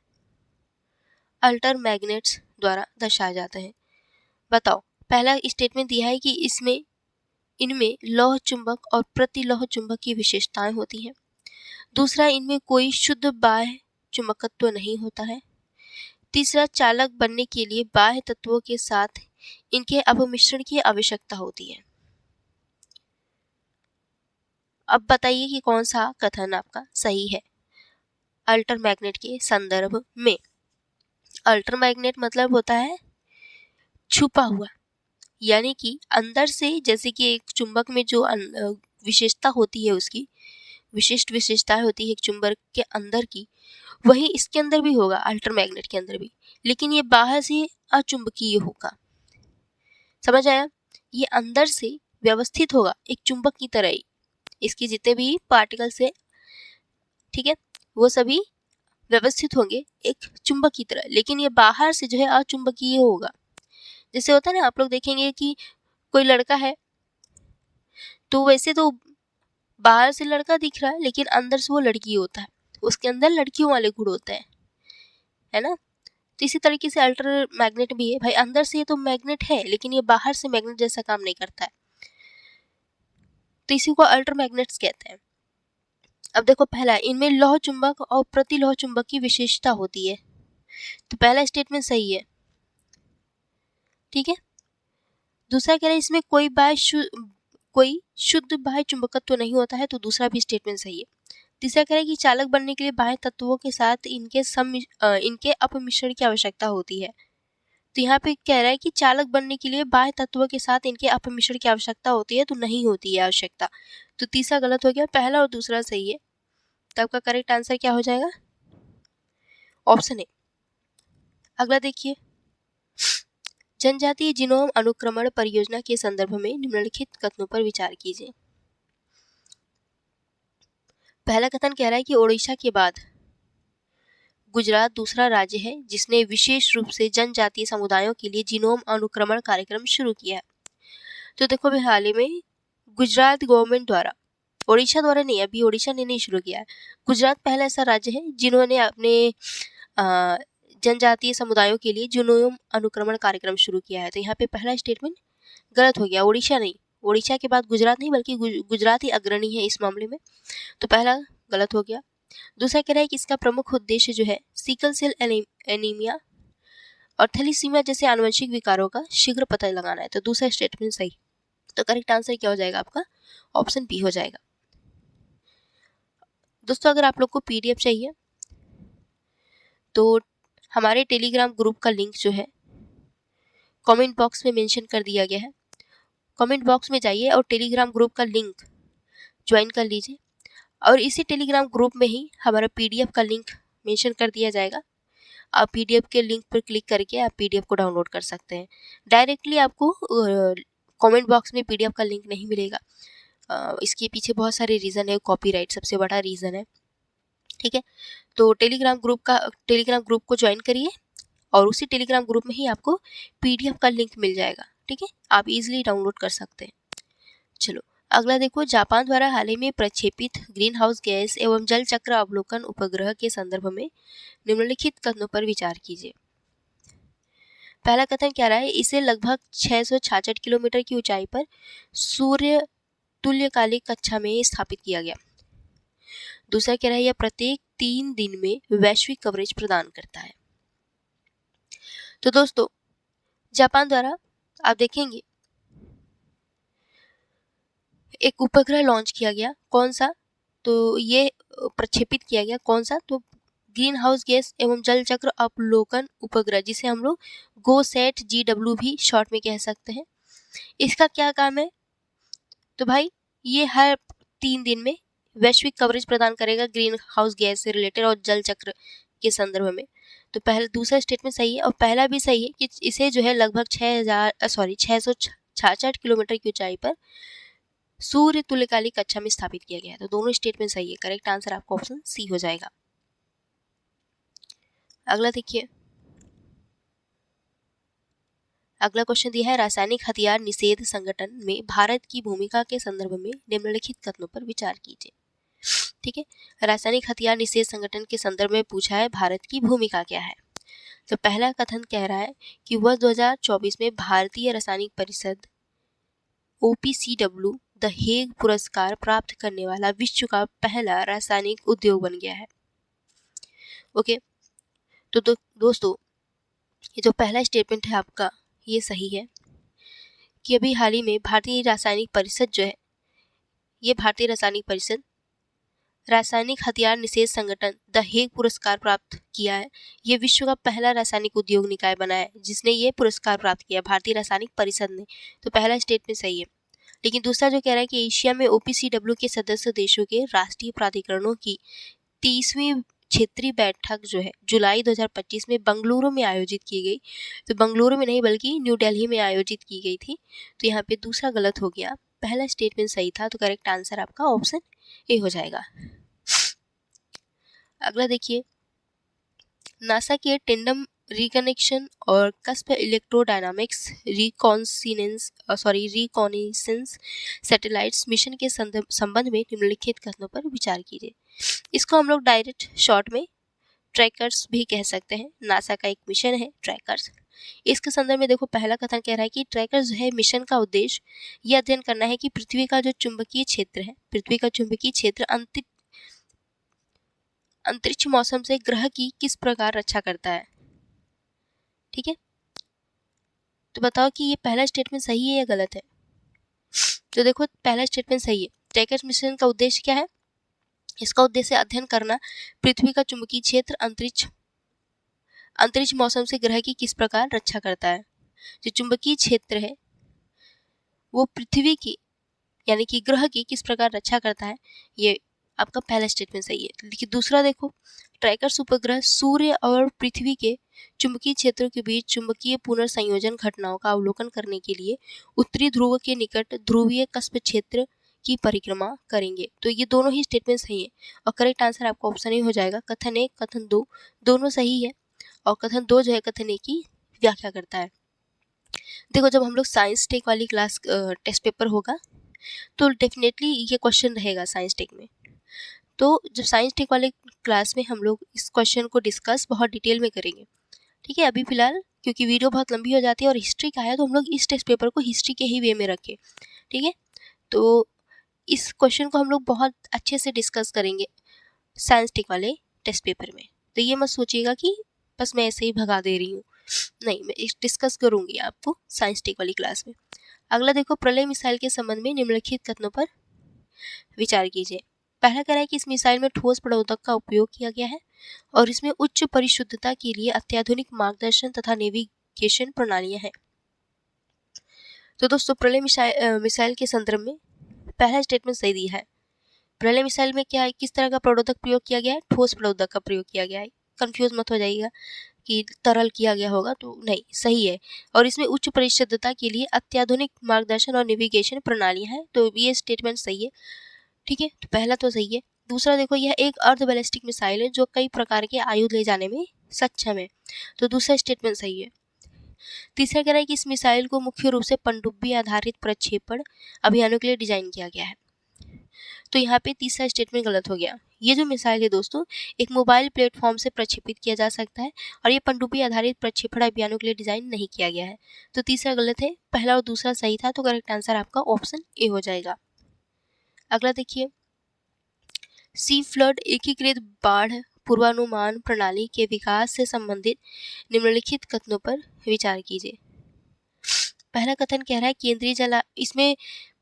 अल्टरमैग्नेट्स द्वारा दर्शाए जाते हैं, बताओ। पहला स्टेटमेंट दिया है कि इनमें लौह चुंबक और प्रतिलौह चुंबक की विशेषताएं होती हैं। दूसरा, इनमें कोई शुद्ध बाह्य चुंबकत्व नहीं होता है। तीसरा, चालक बनने के लिए बाह्य तत्वों के साथ इनके अपमिश्रण की आवश्यकता होती है। अब बताइए कि कौन सा कथन आपका सही है अल्टरमैग्नेट के संदर्भ में। अल्टरमैग्नेट मतलब होता है छुपा हुआ, यानी कि अंदर से, जैसे कि एक चुंबक में जो विशेषता होती है, उसकी विशिष्ट विशेषताएं होती है एक चुंबक के अंदर की, वही इसके अंदर भी होगा, अल्टरमैग्नेट के अंदर भी, लेकिन ये बाहर से अचुंबकीय होगा। समझ आया? ये अंदर से व्यवस्थित होगा एक चुंबक की तरह ही, इसके जितने भी पार्टिकल्स है, ठीक है, वो सभी व्यवस्थित होंगे एक चुंबक की तरह, लेकिन ये बाहर से जो है अचुंबकीय होगा। जैसे होता है ना, आप लोग देखेंगे कि कोई लड़का है तो वैसे तो बाहर से लड़का दिख रहा है, लेकिन अंदर से वो लड़की होता है, उसके अंदर लड़कियों वाले गुण होते हैं, है ना। तो इसी तरीके से अल्टर मैग्नेट भी है भाई, अंदर से ये तो मैग्नेट है, लेकिन ये बाहर से मैग्नेट जैसा काम नहीं करता है, तो इसी को अल्टर मैग्नेट्स कहते हैं। अब देखो, पहला, इनमें लौह चुंबक और प्रतिलौह चुंबक की विशेषता होती है, तो पहला स्टेटमेंट सही है, ठीक है। दूसरा कह रहा है इसमें कोई शुद्ध बाह्य चुंबकत्व नहीं होता है, तो दूसरा भी स्टेटमेंट सही है। तीसरा कह रहा है कि चालक बनने के लिए बाह्य तत्वों के साथ इनके अपमिश्रण की आवश्यकता होती है, तो यहाँ पे कह रहा है कि चालक बनने के लिए बाह्य तत्वों के साथ इनके अपमिश्रण की आवश्यकता होती है, तो नहीं होती है आवश्यकता, तो तीसरा गलत हो गया, पहला और दूसरा सही है। तो आपका करेक्ट आंसर क्या हो जाएगा? Option A. अगला देखिए, जनजातीय जीनोम अनुक्रमण परियोजना के संदर्भ में निम्नलिखित कथनों पर विचार कीजिए। पहला कथन कह रहा है कि ओडिशा के बाद गुजरात दूसरा राज्य है जिसने विशेष रूप से जनजातीय समुदायों के लिए जीनोम अनुक्रमण कार्यक्रम शुरू किया है। तो देखो, अभी हाल ही में गुजरात गवर्नमेंट द्वारा, ओडिशा द्वारा नहीं, अभी ओडिशा ने नहीं शुरू किया है, गुजरात पहला ऐसा राज्य है जिन्होंने अपने जनजातीय समुदायों के लिए जीनोम अनुक्रमण कार्यक्रम शुरू किया है। तो यहाँ पे पहला स्टेटमेंट गलत हो गया, ओडिशा नहीं, ओडिशा के बाद गुजरात नहीं, बल्कि गुजरात ही अग्रणी है इस मामले में, तो पहला गलत हो गया। दूसरा कह रहा है कि इसका प्रमुख उद्देश्य जो है सिकल सेल एनीमिया और थैलीसीमिया जैसे आनुवंशिक विकारों का शीघ्र पता लगाना है, तो दूसरा स्टेटमेंट सही। तो करेक्ट आंसर क्या हो जाएगा आपका? ऑप्शन बी हो जाएगा। दोस्तों, अगर आप लोग को पीडीएफ चाहिए तो हमारे टेलीग्राम ग्रुप का लिंक जो है कमेंट बॉक्स में मेंशन कर दिया गया है, कमेंट बॉक्स में जाइए और टेलीग्राम ग्रुप का लिंक ज्वाइन कर लीजिए, और इसी टेलीग्राम ग्रुप में ही हमारा पीडीएफ का लिंक मेंशन कर दिया जाएगा। आप पीडीएफ के लिंक पर क्लिक करके आप पीडीएफ को डाउनलोड कर सकते हैं। डायरेक्टली आपको कमेंट बॉक्स में पीडीएफ का लिंक नहीं मिलेगा, इसके पीछे बहुत सारे रीज़न है, कॉपीराइट सबसे बड़ा रीज़न है, ठीक है। तो टेलीग्राम ग्रुप को ज्वाइन करिए और उसी टेलीग्राम ग्रुप में ही आपको पीडीएफ का लिंक मिल जाएगा, ठीक है, आप इजीली डाउनलोड कर सकते हैं। चलो अगला देखो, जापान द्वारा हाल ही में प्रक्षेपित ग्रीन हाउस गैस एवं जल चक्र अवलोकन उपग्रह के संदर्भ में निम्नलिखित कथनों पर विचार कीजिए। पहला कथन क्या रहा है, इसे लगभग 666 किलोमीटर की ऊंचाई पर सूर्य तुल्यकालिक कक्षा में स्थापित किया गया। दूसरा कह रहा है यह प्रत्येक 3 दिन में वैश्विक कवरेज प्रदान करता है। तो दोस्तों, जापान द्वारा आप देखेंगे एक उपग्रह लॉन्च किया गया, कौन सा? तो ये प्रक्षेपित किया गया, कौन सा? तो ग्रीन हाउस गैस एवं जल चक्र अवलोकन उपग्रह, जिसे हम लोग GOSAT GW भी शॉर्ट में कह सकते हैं। इसका क्या काम है? तो भाई ये हर 3 दिन में वैश्विक कवरेज प्रदान करेगा ग्रीन हाउस गैस से रिलेटेड और जल चक्र के संदर्भ में। तो पहला दूसरा स्टेटमेंट सही है और पहला भी सही है कि इसे जो है लगभग 666 किलोमीटर की ऊंचाई पर सूर्य तुल्यकालिक कक्षा में स्थापित किया गया है। तो दोनों स्टेटमेंट सही है, करेक्ट आंसर आपका ऑप्शन सी हो जाएगा। अगला देखिए, अगला क्वेश्चन दिया है, रासायनिक हथियार निषेध संगठन में भारत की भूमिका के संदर्भ में निम्नलिखित कथनों पर विचार कीजिए। ठीक है, रासायनिक हथियार निषेध संगठन के संदर्भ में पूछा है भारत की भूमिका क्या है। तो पहला कथन कह रहा है कि वर्ष 2024 में भारतीय रासायनिक परिषद OPCW द हेग पुरस्कार प्राप्त करने वाला विश्व का पहला रासायनिक उद्योग बन गया है। ओके, तो दोस्तों ये जो पहला स्टेटमेंट है आपका ये सही है कि अभी हाल ही में भारतीय रासायनिक परिषद जो है, ये भारतीय रासायनिक परिषद रासायनिक हथियार निषेध संगठन द हेग पुरस्कार प्राप्त किया है। ये विश्व का पहला रासायनिक उद्योग निकाय बना है जिसने ये पुरस्कार प्राप्त किया, भारतीय रासायनिक परिषद ने। तो पहला स्टेटमेंट सही है। लेकिन दूसरा जो कह रहा है कि एशिया में OPCW के सदस्य देशों के राष्ट्रीय प्राधिकरणों की 30वीं क्षेत्रीय बैठक जो है जुलाई 2025 में बेंगलुरु में आयोजित की गई। तो बेंगलुरु में नहीं बल्कि न्यू दिल्ली में आयोजित की गई थी। तो यहाँ पे दूसरा गलत हो गया, पहला स्टेटमेंट सही था। तो करेक्ट आंसर आपका ऑप्शन ए हो जाएगा। अगला देखिए, नासा के टेंडम रिकनेक्शन और cusp electrodynamics reconnaissance satellites mission के संबंध में निम्नलिखित कथनों पर विचार कीजिए। इसको हम लोग डायरेक्ट शॉर्ट में ट्रैकर्स भी कह सकते हैं। नासा का एक मिशन है ट्रैकर्स। इसके संदर्भ में देखो, पहला कथन कह रहा है कि ट्रैकर्स जो है मिशन का उद्देश्य यह अध्ययन करना है कि पृथ्वी का जो चुंबकीय क्षेत्र है, पृथ्वी का चुंबकीय क्षेत्र अंतरिक्ष मौसम से ग्रह की किस प्रकार रक्षा करता है। ठीक है, तो बताओ कि ये पहला स्टेटमेंट सही है या गलत है। तो देखो, पहला स्टेटमेंट सही है। ट्रैकर्स मिशन का उद्देश्य क्या है? इसका उद्देश्य अध्ययन करना पृथ्वी का चुंबकीय क्षेत्र अंतरिक्ष मौसम से ग्रह की किस प्रकार रक्षा करता है। जो चुंबकीय क्षेत्र है वो पृथ्वी की यानी कि ग्रह की किस प्रकार रक्षा करता है, ये आपका पहला स्टेटमेंट सही है। लेकिन दूसरा देखो, ट्रैकर्स उपग्रह सूर्य और पृथ्वी के चुंबकीय क्षेत्रों के बीच चुंबकीय पुनर्संयोजन घटनाओं का अवलोकन करने के लिए उत्तरी ध्रुव के निकट ध्रुवीय कस्प क्षेत्र की परिक्रमा करेंगे। तो ये दोनों ही स्टेटमेंट सही है और करेक्ट आंसर आपका ऑप्शन ए हो जाएगा। कथन 1 कथन 2 दोनों सही है और कथन 2 जो है कथन 1 की व्याख्या करता है। देखो, जब हम लोग साइंस टेक वाली क्लास टेस्ट पेपर होगा तो डेफिनेटली ये क्वेश्चन रहेगा साइंस टेक में। तो जब साइंस टेक वाले क्लास में हम लोग इस क्वेश्चन को डिस्कस बहुत डिटेल में करेंगे। ठीक है, अभी फिलहाल क्योंकि वीडियो बहुत लंबी हो जाती है और हिस्ट्री का है तो हम लोग इस टेस्ट पेपर को हिस्ट्री के ही वे में रखें। ठीक है, तो इस क्वेश्चन को हम लोग बहुत अच्छे से डिस्कस करेंगे साइंस टेक वाले टेस्ट पेपर में। तो ये मत सोचिएगा कि बस मैं ऐसे ही भगा दे रही हूँ, नहीं, मैं डिस्कस करूँगी आपको साइंस टेक वाली क्लास में। अगला देखो, प्रलय मिसाइल के संबंध में निम्नलिखित कथनों पर विचार कीजिए। पहला कह रहा है कि इस मिसाइल में ठोस प्ररोधक का उपयोग किया गया है और इसमें उच्च परिशुद्धता के लिए अत्याधुनिक मार्गदर्शन तथा नेविगेशन प्रणालियां हैं। तो दोस्तों, प्रलय मिसाइल के संदर्भ में पहला स्टेटमेंट सही दिया है। प्रलय मिसाइल में क्या है, किस तरह का प्ररोधक प्रयोग किया गया है? ठोस प्ररोधक का प्रयोग किया गया है। कंफ्यूज मत हो जाइएगा कि तरल किया गया होगा, तो नहीं, सही है। और इसमें उच्च परिशुद्धता के लिए अत्याधुनिक मार्गदर्शन और नेविगेशन प्रणालियां हैं। तो ये स्टेटमेंट सही है। ठीक है, तो पहला तो सही है। दूसरा देखो, यह एक अर्ध बैलिस्टिक मिसाइल है जो कई प्रकार के आयुध ले जाने में सक्षम है। तो दूसरा स्टेटमेंट सही है। तीसरा कह रहा है कि इस मिसाइल को मुख्य रूप से पनडुब्बी आधारित प्रक्षेपण अभियानों के लिए डिजाइन किया गया है। तो यहाँ पे तीसरा स्टेटमेंट गलत हो गया। ये जो मिसाइल है दोस्तों, एक मोबाइल प्लेटफॉर्म से प्रक्षेपित किया जा सकता है और ये पनडुब्बी आधारित प्रक्षेपण अभियानों के लिए डिजाइन नहीं किया गया है। तो तीसरा गलत है, पहला और दूसरा सही था। तो करेक्ट आंसर आपका ऑप्शन ए हो जाएगा। अगला देखिए, सी फ्लड एकीकृत बाढ़ पूर्वानुमान प्रणाली के विकास से संबंधित निम्नलिखित कथनों पर विचार कीजिए। पहला कथन कह रहा है केंद्रीय जल, इसमें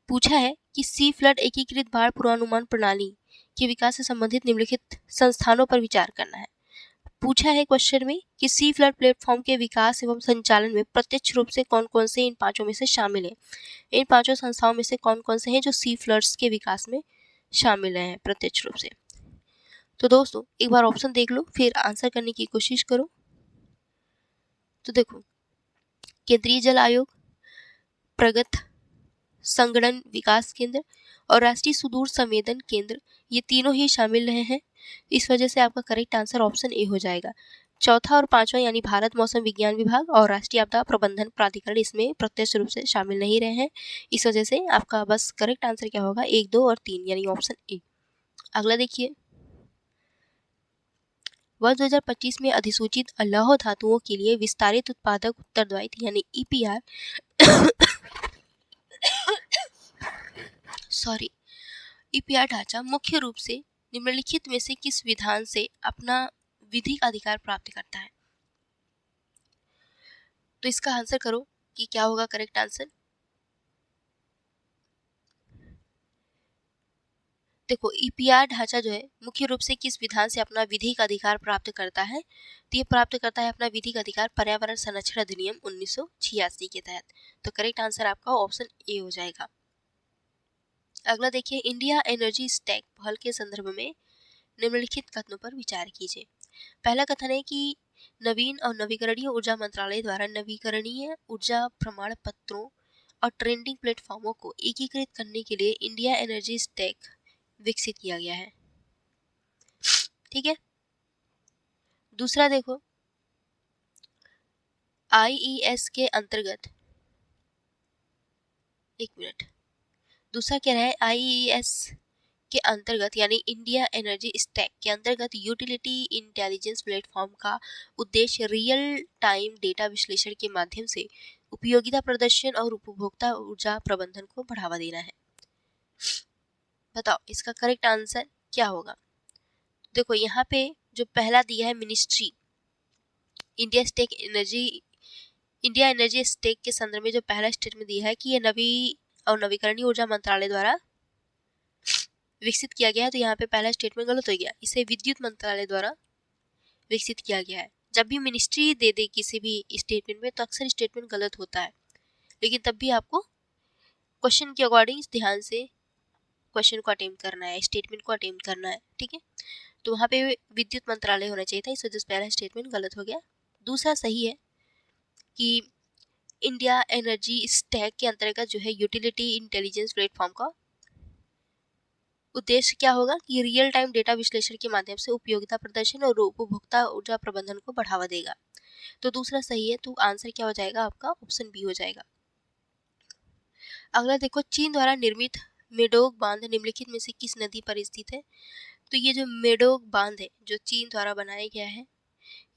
पूछा है कि सी फ्लड एकीकृत बाढ़ पूर्वानुमान प्रणाली के विकास से संबंधित निम्नलिखित संस्थानों पर विचार करना है। पूछा है क्वेश्चन में कि सी फ्लड प्लेटफॉर्म के विकास एवं संचालन में प्रत्यक्ष रूप से कौन कौन से इन पांचों में से शामिल है। इन पांचों संस्थाओं में से कौन कौन से हैं जो सी फ्लड्स के विकास में शामिल हैं प्रत्यक्ष रूप से। तो दोस्तों, एक बार ऑप्शन देख लो, फिर आंसर करने की कोशिश करो। तो देखो, केंद्रीय जल आयोग, प्रगत संगणन विकास केंद्र और राष्ट्रीय सुदूर संवेदन केंद्र, ये तीनों ही शामिल रहे हैं। इस वजह से आपका करेक्ट आंसर ऑप्शन ए हो जाएगा। चौथा और पांचवा यानी भारत मौसम विज्ञान विभाग और राष्ट्रीय आपदा प्रबंधन प्राधिकरण इसमें प्रत्यक्ष रूप से शामिल नहीं रहे हैं। इस वजह से आपका बस करेक्ट आंसर क्या होगा, 1, 2 और 3 यानी ऑप्शन ए। अगला देखिए, वर्ष 2025 में अधिसूचित लौह धातुओं के लिए विस्तारित उत्पादक उत्तरदायित्व यानी ईपीआर ईपीआर ढांचा मुख्य रूप से निम्नलिखित में से किस विधान से अपना विधिक अधिकार प्राप्त करता है? तो इसका आंसर करो कि क्या होगा करेक्ट आंसर। देखो, ईपीआर ढांचा जो है मुख्य रूप से किस विधान से अपना विधिक अधिकार प्राप्त करता है, तो ये प्राप्त करता है अपना विधिक अधिकार पर्यावरण संरक्षण अधिनियम 1986 के तहत। तो करेक्ट आंसर आपका ऑप्शन ए हो जाएगा। अगला देखिए, इंडिया एनर्जी स्टैक पहल के संदर्भ में निम्नलिखित कथनों पर विचार कीजिए। पहला कथन है कि नवीन और नवीकरणीय ऊर्जा मंत्रालय द्वारा नवीकरणीय ऊर्जा प्रमाण पत्रों और ट्रेंडिंग प्लेटफॉर्मों को एकीकृत करने के लिए इंडिया एनर्जी स्टैक विकसित किया गया है। ठीक है। दूसरा देखो, आईईएस के अंतर्गत, एक मिनट, दूसरा क्या है, आईईएस के अंतर्गत यानी इंडिया एनर्जी स्टैक के अंतर्गत यूटिलिटी इंटेलिजेंस प्लेटफॉर्म का उद्देश्य रियल टाइम डेटा विश्लेषण के माध्यम से उपयोगिता प्रदर्शन और उपभोक्ता ऊर्जा प्रबंधन को बढ़ावा देना है। बताओ इसका करेक्ट आंसर क्या होगा। देखो, यहाँ पे जो पहला दिया है मिनिस्ट्री इंडिया एनर्जी स्टेक के संदर्भ में जो पहला स्टेटमेंट दिया है कि ये नवीकरणीय ऊर्जा मंत्रालय द्वारा विकसित किया गया है, तो यहाँ पे पहला स्टेटमेंट गलत हो गया। इसे विद्युत मंत्रालय द्वारा विकसित किया गया है। जब भी मिनिस्ट्री दे दे किसी भी स्टेटमेंट में तो अक्सर स्टेटमेंट गलत होता है, लेकिन तब भी आपको क्वेश्चन के अकॉर्डिंग ध्यान से क्वेश्चन को अटेम्प्ट करना है, स्टेटमेंट को अटेम्प्ट करना है। ठीक है, तो वहाँ पे विद्युत मंत्रालय होना चाहिए था, इस वजह से पहला स्टेटमेंट गलत हो गया। दूसरा सही है कि इंडिया एनर्जी स्टैक के अंतर्गत जो है यूटिलिटी इंटेलिजेंस प्लेटफॉर्म का उद्देश्य क्या होगा कि रियल टाइम डेटा विश्लेषण के माध्यम से उपयोगिता प्रदर्शन और उपभोक्ता ऊर्जा प्रबंधन को बढ़ावा देगा। तो दूसरा सही है, तो आंसर क्या हो जाएगा आपका, ऑप्शन बी हो जाएगा। अगला देखो, चीन द्वारा निर्मित मेडोक बांध निम्नलिखित में से किस नदी पर स्थित है? तो ये जो मेडोक बांध है जो चीन द्वारा बनाया गया है,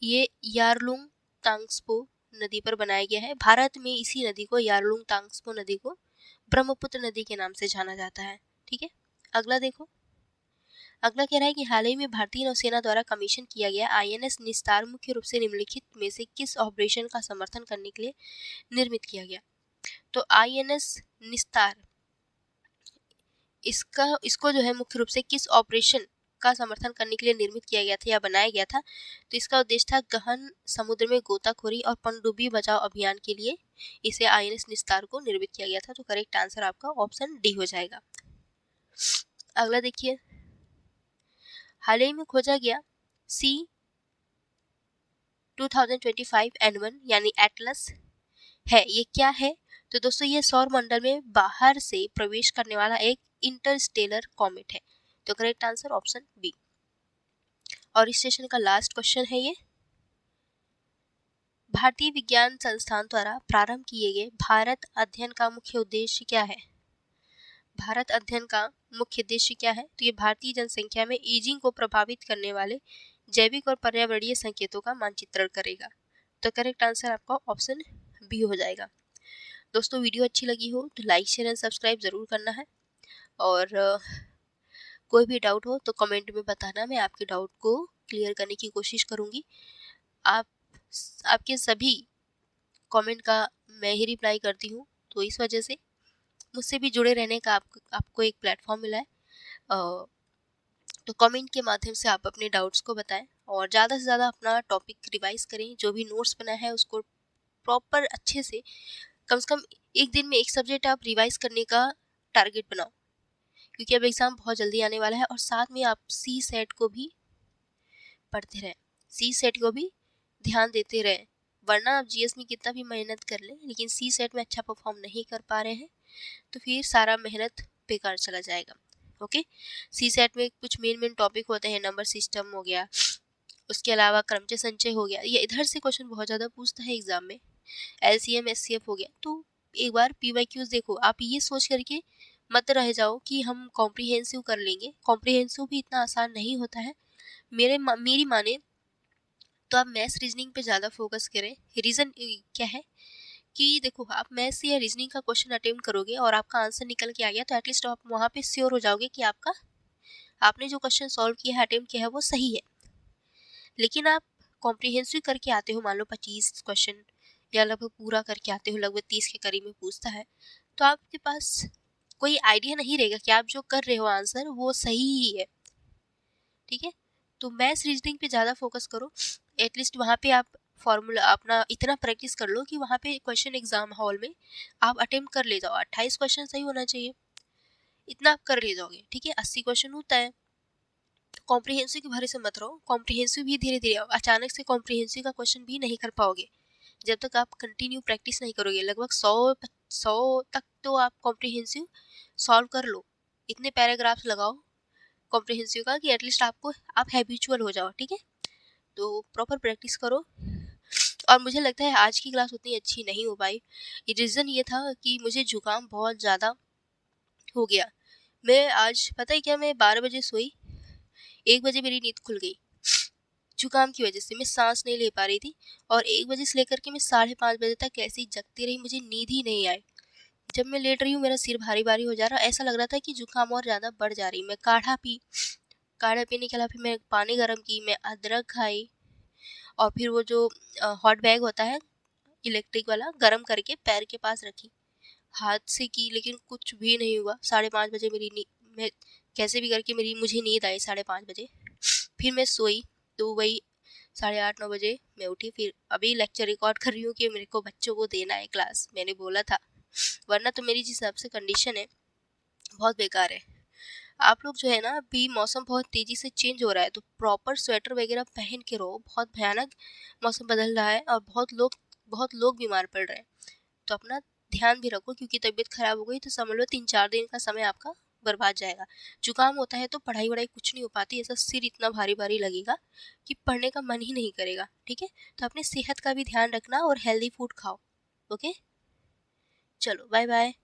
ये यारलुंग तांग्सपो नदी पर बनाया गया है। भारत में इसी नदी को, यारलुंग तांग्सपो नदी को ब्रह्मपुत्र नदी के नाम से जाना जाता है। ठीक है। अगला देखो, अगला कह रहा है कि हाल ही में भारतीय नौसेना द्वारा कमीशन किया गया आईएनएस निस्तार मुख्य रूप से निम्नलिखित में से किस ऑपरेशन का समर्थन करने के लिए निर्मित किया गया? तो आईएनएस निस्तार इसको जो है मुख्य रूप से किस ऑपरेशन का समर्थन करने के लिए निर्मित किया गया था या बनाया गया था? तो इसका उद्देश्य था गहन समुद्र में गोताखोरी और पनडुब्बी बचाव अभियान के लिए इसे आईएनएस निस्तार को निर्मित किया गया था। तो करेक्ट आंसर आपका ऑप्शन डी हो जाएगा। अगला देखिए, हाल ही में खोजा गया सी 2025 N1 यानी एटलस है, ये क्या है? तो दोस्तों ये सौर मंडल में बाहर से प्रवेश करने वाला एक इंटरस्टेलर कॉमेट है। तो करेक्ट आंसर ऑप्शन बी। और इस सेशन का लास्ट क्वेश्चन है ये, भारतीय विज्ञान संस्थान द्वारा प्रारंभ किए गए भारत अध्ययन का मुख्य उद्देश्य क्या है? भारत अध्ययन का मुख्य उद्देश्य क्या है? तो ये भारतीय जनसंख्या में एजिंग को प्रभावित करने वाले जैविक और पर्यावरणीय संकेतों का मानचित्रण करेगा। तो करेक्ट आंसर आपका ऑप्शन बी हो जाएगा। दोस्तों वीडियो अच्छी लगी हो तो लाइक शेयर एंड सब्सक्राइब ज़रूर करना है, और कोई भी डाउट हो तो कमेंट में बताना, मैं आपके डाउट को क्लियर करने की कोशिश करूँगी। आपके सभी कमेंट का मैं ही रिप्लाई करती हूँ, तो इस वजह से मुझसे भी जुड़े रहने का आपको एक प्लेटफॉर्म मिला है। तो कमेंट के माध्यम से आप अपने डाउट्स को बताएं और ज़्यादा से ज़्यादा अपना टॉपिक रिवाइज करें। जो भी नोट्स बना है उसको प्रॉपर अच्छे से कम एक दिन में एक सब्जेक्ट आप रिवाइज करने का टारगेट बनाओ, क्योंकि अब एग्ज़ाम बहुत जल्दी आने वाला है। और साथ में आप सी सेट को भी पढ़ते रहें, सी सेट को भी ध्यान देते रहें, वरना आप जीएस में कितना भी मेहनत कर लें लेकिन सी सेट में अच्छा परफॉर्म नहीं कर पा रहे हैं तो फिर सारा मेहनत बेकार चला जाएगा। ओके, सी सेट में कुछ मेन टॉपिक होते हैं, नंबर सिस्टम हो गया, उसके अलावा क्रमचय संचय हो गया, ये इधर से क्वेश्चन बहुत ज़्यादा पूछता है एग्जाम में। LCM SCF हो गया। तो एक बार PYQs देखो, आप ये सोच करके मत रह जाओ कि हम कॉम्प्रिहेंसिव कर लेंगे, कॉम्प्रिहेंसिव भी इतना आसान नहीं होता है। मेरी माने तो आप मैथ्स रीजनिंग पे ज़्यादा फोकस करें। रीज़न क्या है कि देखो, आप मैथ्स या रीजनिंग का क्वेश्चन अटेम्प्ट करोगे और आपका आंसर निकल के आ गया, तो एटलीस्ट आप वहाँ पे श्योर हो जाओगे कि आपने जो क्वेश्चन सॉल्व किया है, अटेम्प्ट किया है, वो सही है। लेकिन आप कॉम्प्रिहेंसिव करके आते हो, मान लो 25 क्वेश्चन या लगभग पूरा करके आते हो, लगभग 30 के करीब में पूछता है, तो आपके पास कोई आइडिया नहीं रहेगा कि आप जो कर रहे हो आंसर वो सही ही है। ठीक है, तो मैथ्स रीजनिंग पे ज़्यादा फोकस करो। एटलीस्ट वहाँ पे आप फॉर्मूला अपना इतना प्रैक्टिस कर लो कि वहाँ पे क्वेश्चन एग्जाम हॉल में आप अटेम्प्ट कर ले जाओ। 28 क्वेश्चन सही होना चाहिए, इतना आप कर ले जाओगे। ठीक है, 80 क्वेश्चन होता है। कॉम्प्रिहेंसिव के भरोसे मत रहो, कॉम्प्रिहेंसिव भी धीरे धीरे, अचानक से कॉम्प्रिहेंसिव का क्वेश्चन भी नहीं कर पाओगे जब तक आप कंटिन्यू प्रैक्टिस नहीं करोगे। लगभग 100 तक तो आप कॉम्प्रिहेंसिव सॉल्व कर लो। इतने पैराग्राफ्स लगाओ कॉम्प्रिहेंसिव का कि एटलीस्ट आप हैबिचुअल हो जाओ। ठीक है, तो प्रॉपर प्रैक्टिस करो। और मुझे लगता है आज की क्लास उतनी अच्छी नहीं हो पाई। रीज़न ये था कि मुझे जुकाम बहुत ज़्यादा हो गया। मैं आज पता है क्या, मैं 12 बजे सोई, 1 बजे मेरी नींद खुल गई जुकाम की वजह से। मैं सांस नहीं ले पा रही थी और 1 बजे से लेकर के मैं 5:30 बजे तक ऐसे ही जगती रही, मुझे नींद ही नहीं आई। जब मैं लेट रही हूँ मेरा सिर भारी भारी हो जा रहा, ऐसा लग रहा था कि जुकाम और ज़्यादा बढ़ जा रही। मैं काढ़ा पीने के अलावा फिर मैं पानी गर्म की, मैं अदरक खाई, और फिर वो जो हॉट बैग होता है इलेक्ट्रिक वाला, गर्म करके पैर के पास रखी, हाथ से की, लेकिन कुछ भी नहीं हुआ। 5:30 बजे मैं कैसे भी करके मुझे नींद आई 5:30 बजे। फिर मैं सोई, तो वही 8:30-9 बजे मैं उठी। फिर अभी लेक्चर रिकॉर्ड कर रही हूँ कि मेरे को बच्चों को देना है क्लास, मैंने बोला था। वरना तो मेरी जिस हिसाब से कंडीशन है बहुत बेकार है। आप लोग जो है ना, अभी मौसम बहुत तेज़ी से चेंज हो रहा है, तो प्रॉपर स्वेटर वगैरह पहन के रहो। बहुत भयानक मौसम बदल रहा है और बहुत लोग बीमार पड़ रहे हैं। तो अपना ध्यान भी रखो, क्योंकि तबीयत खराब हो गई तो समझ लो 3-4 दिन का समय आपका बर्बाद जाएगा। जुकाम होता है तो पढ़ाई वढ़ाई कुछ नहीं हो पाती, ऐसा सिर इतना भारी भारी लगेगा कि पढ़ने का मन ही नहीं करेगा। ठीक है, तो अपने सेहत का भी ध्यान रखना और हेल्दी फूड खाओ। ओके, चलो बाय बाय।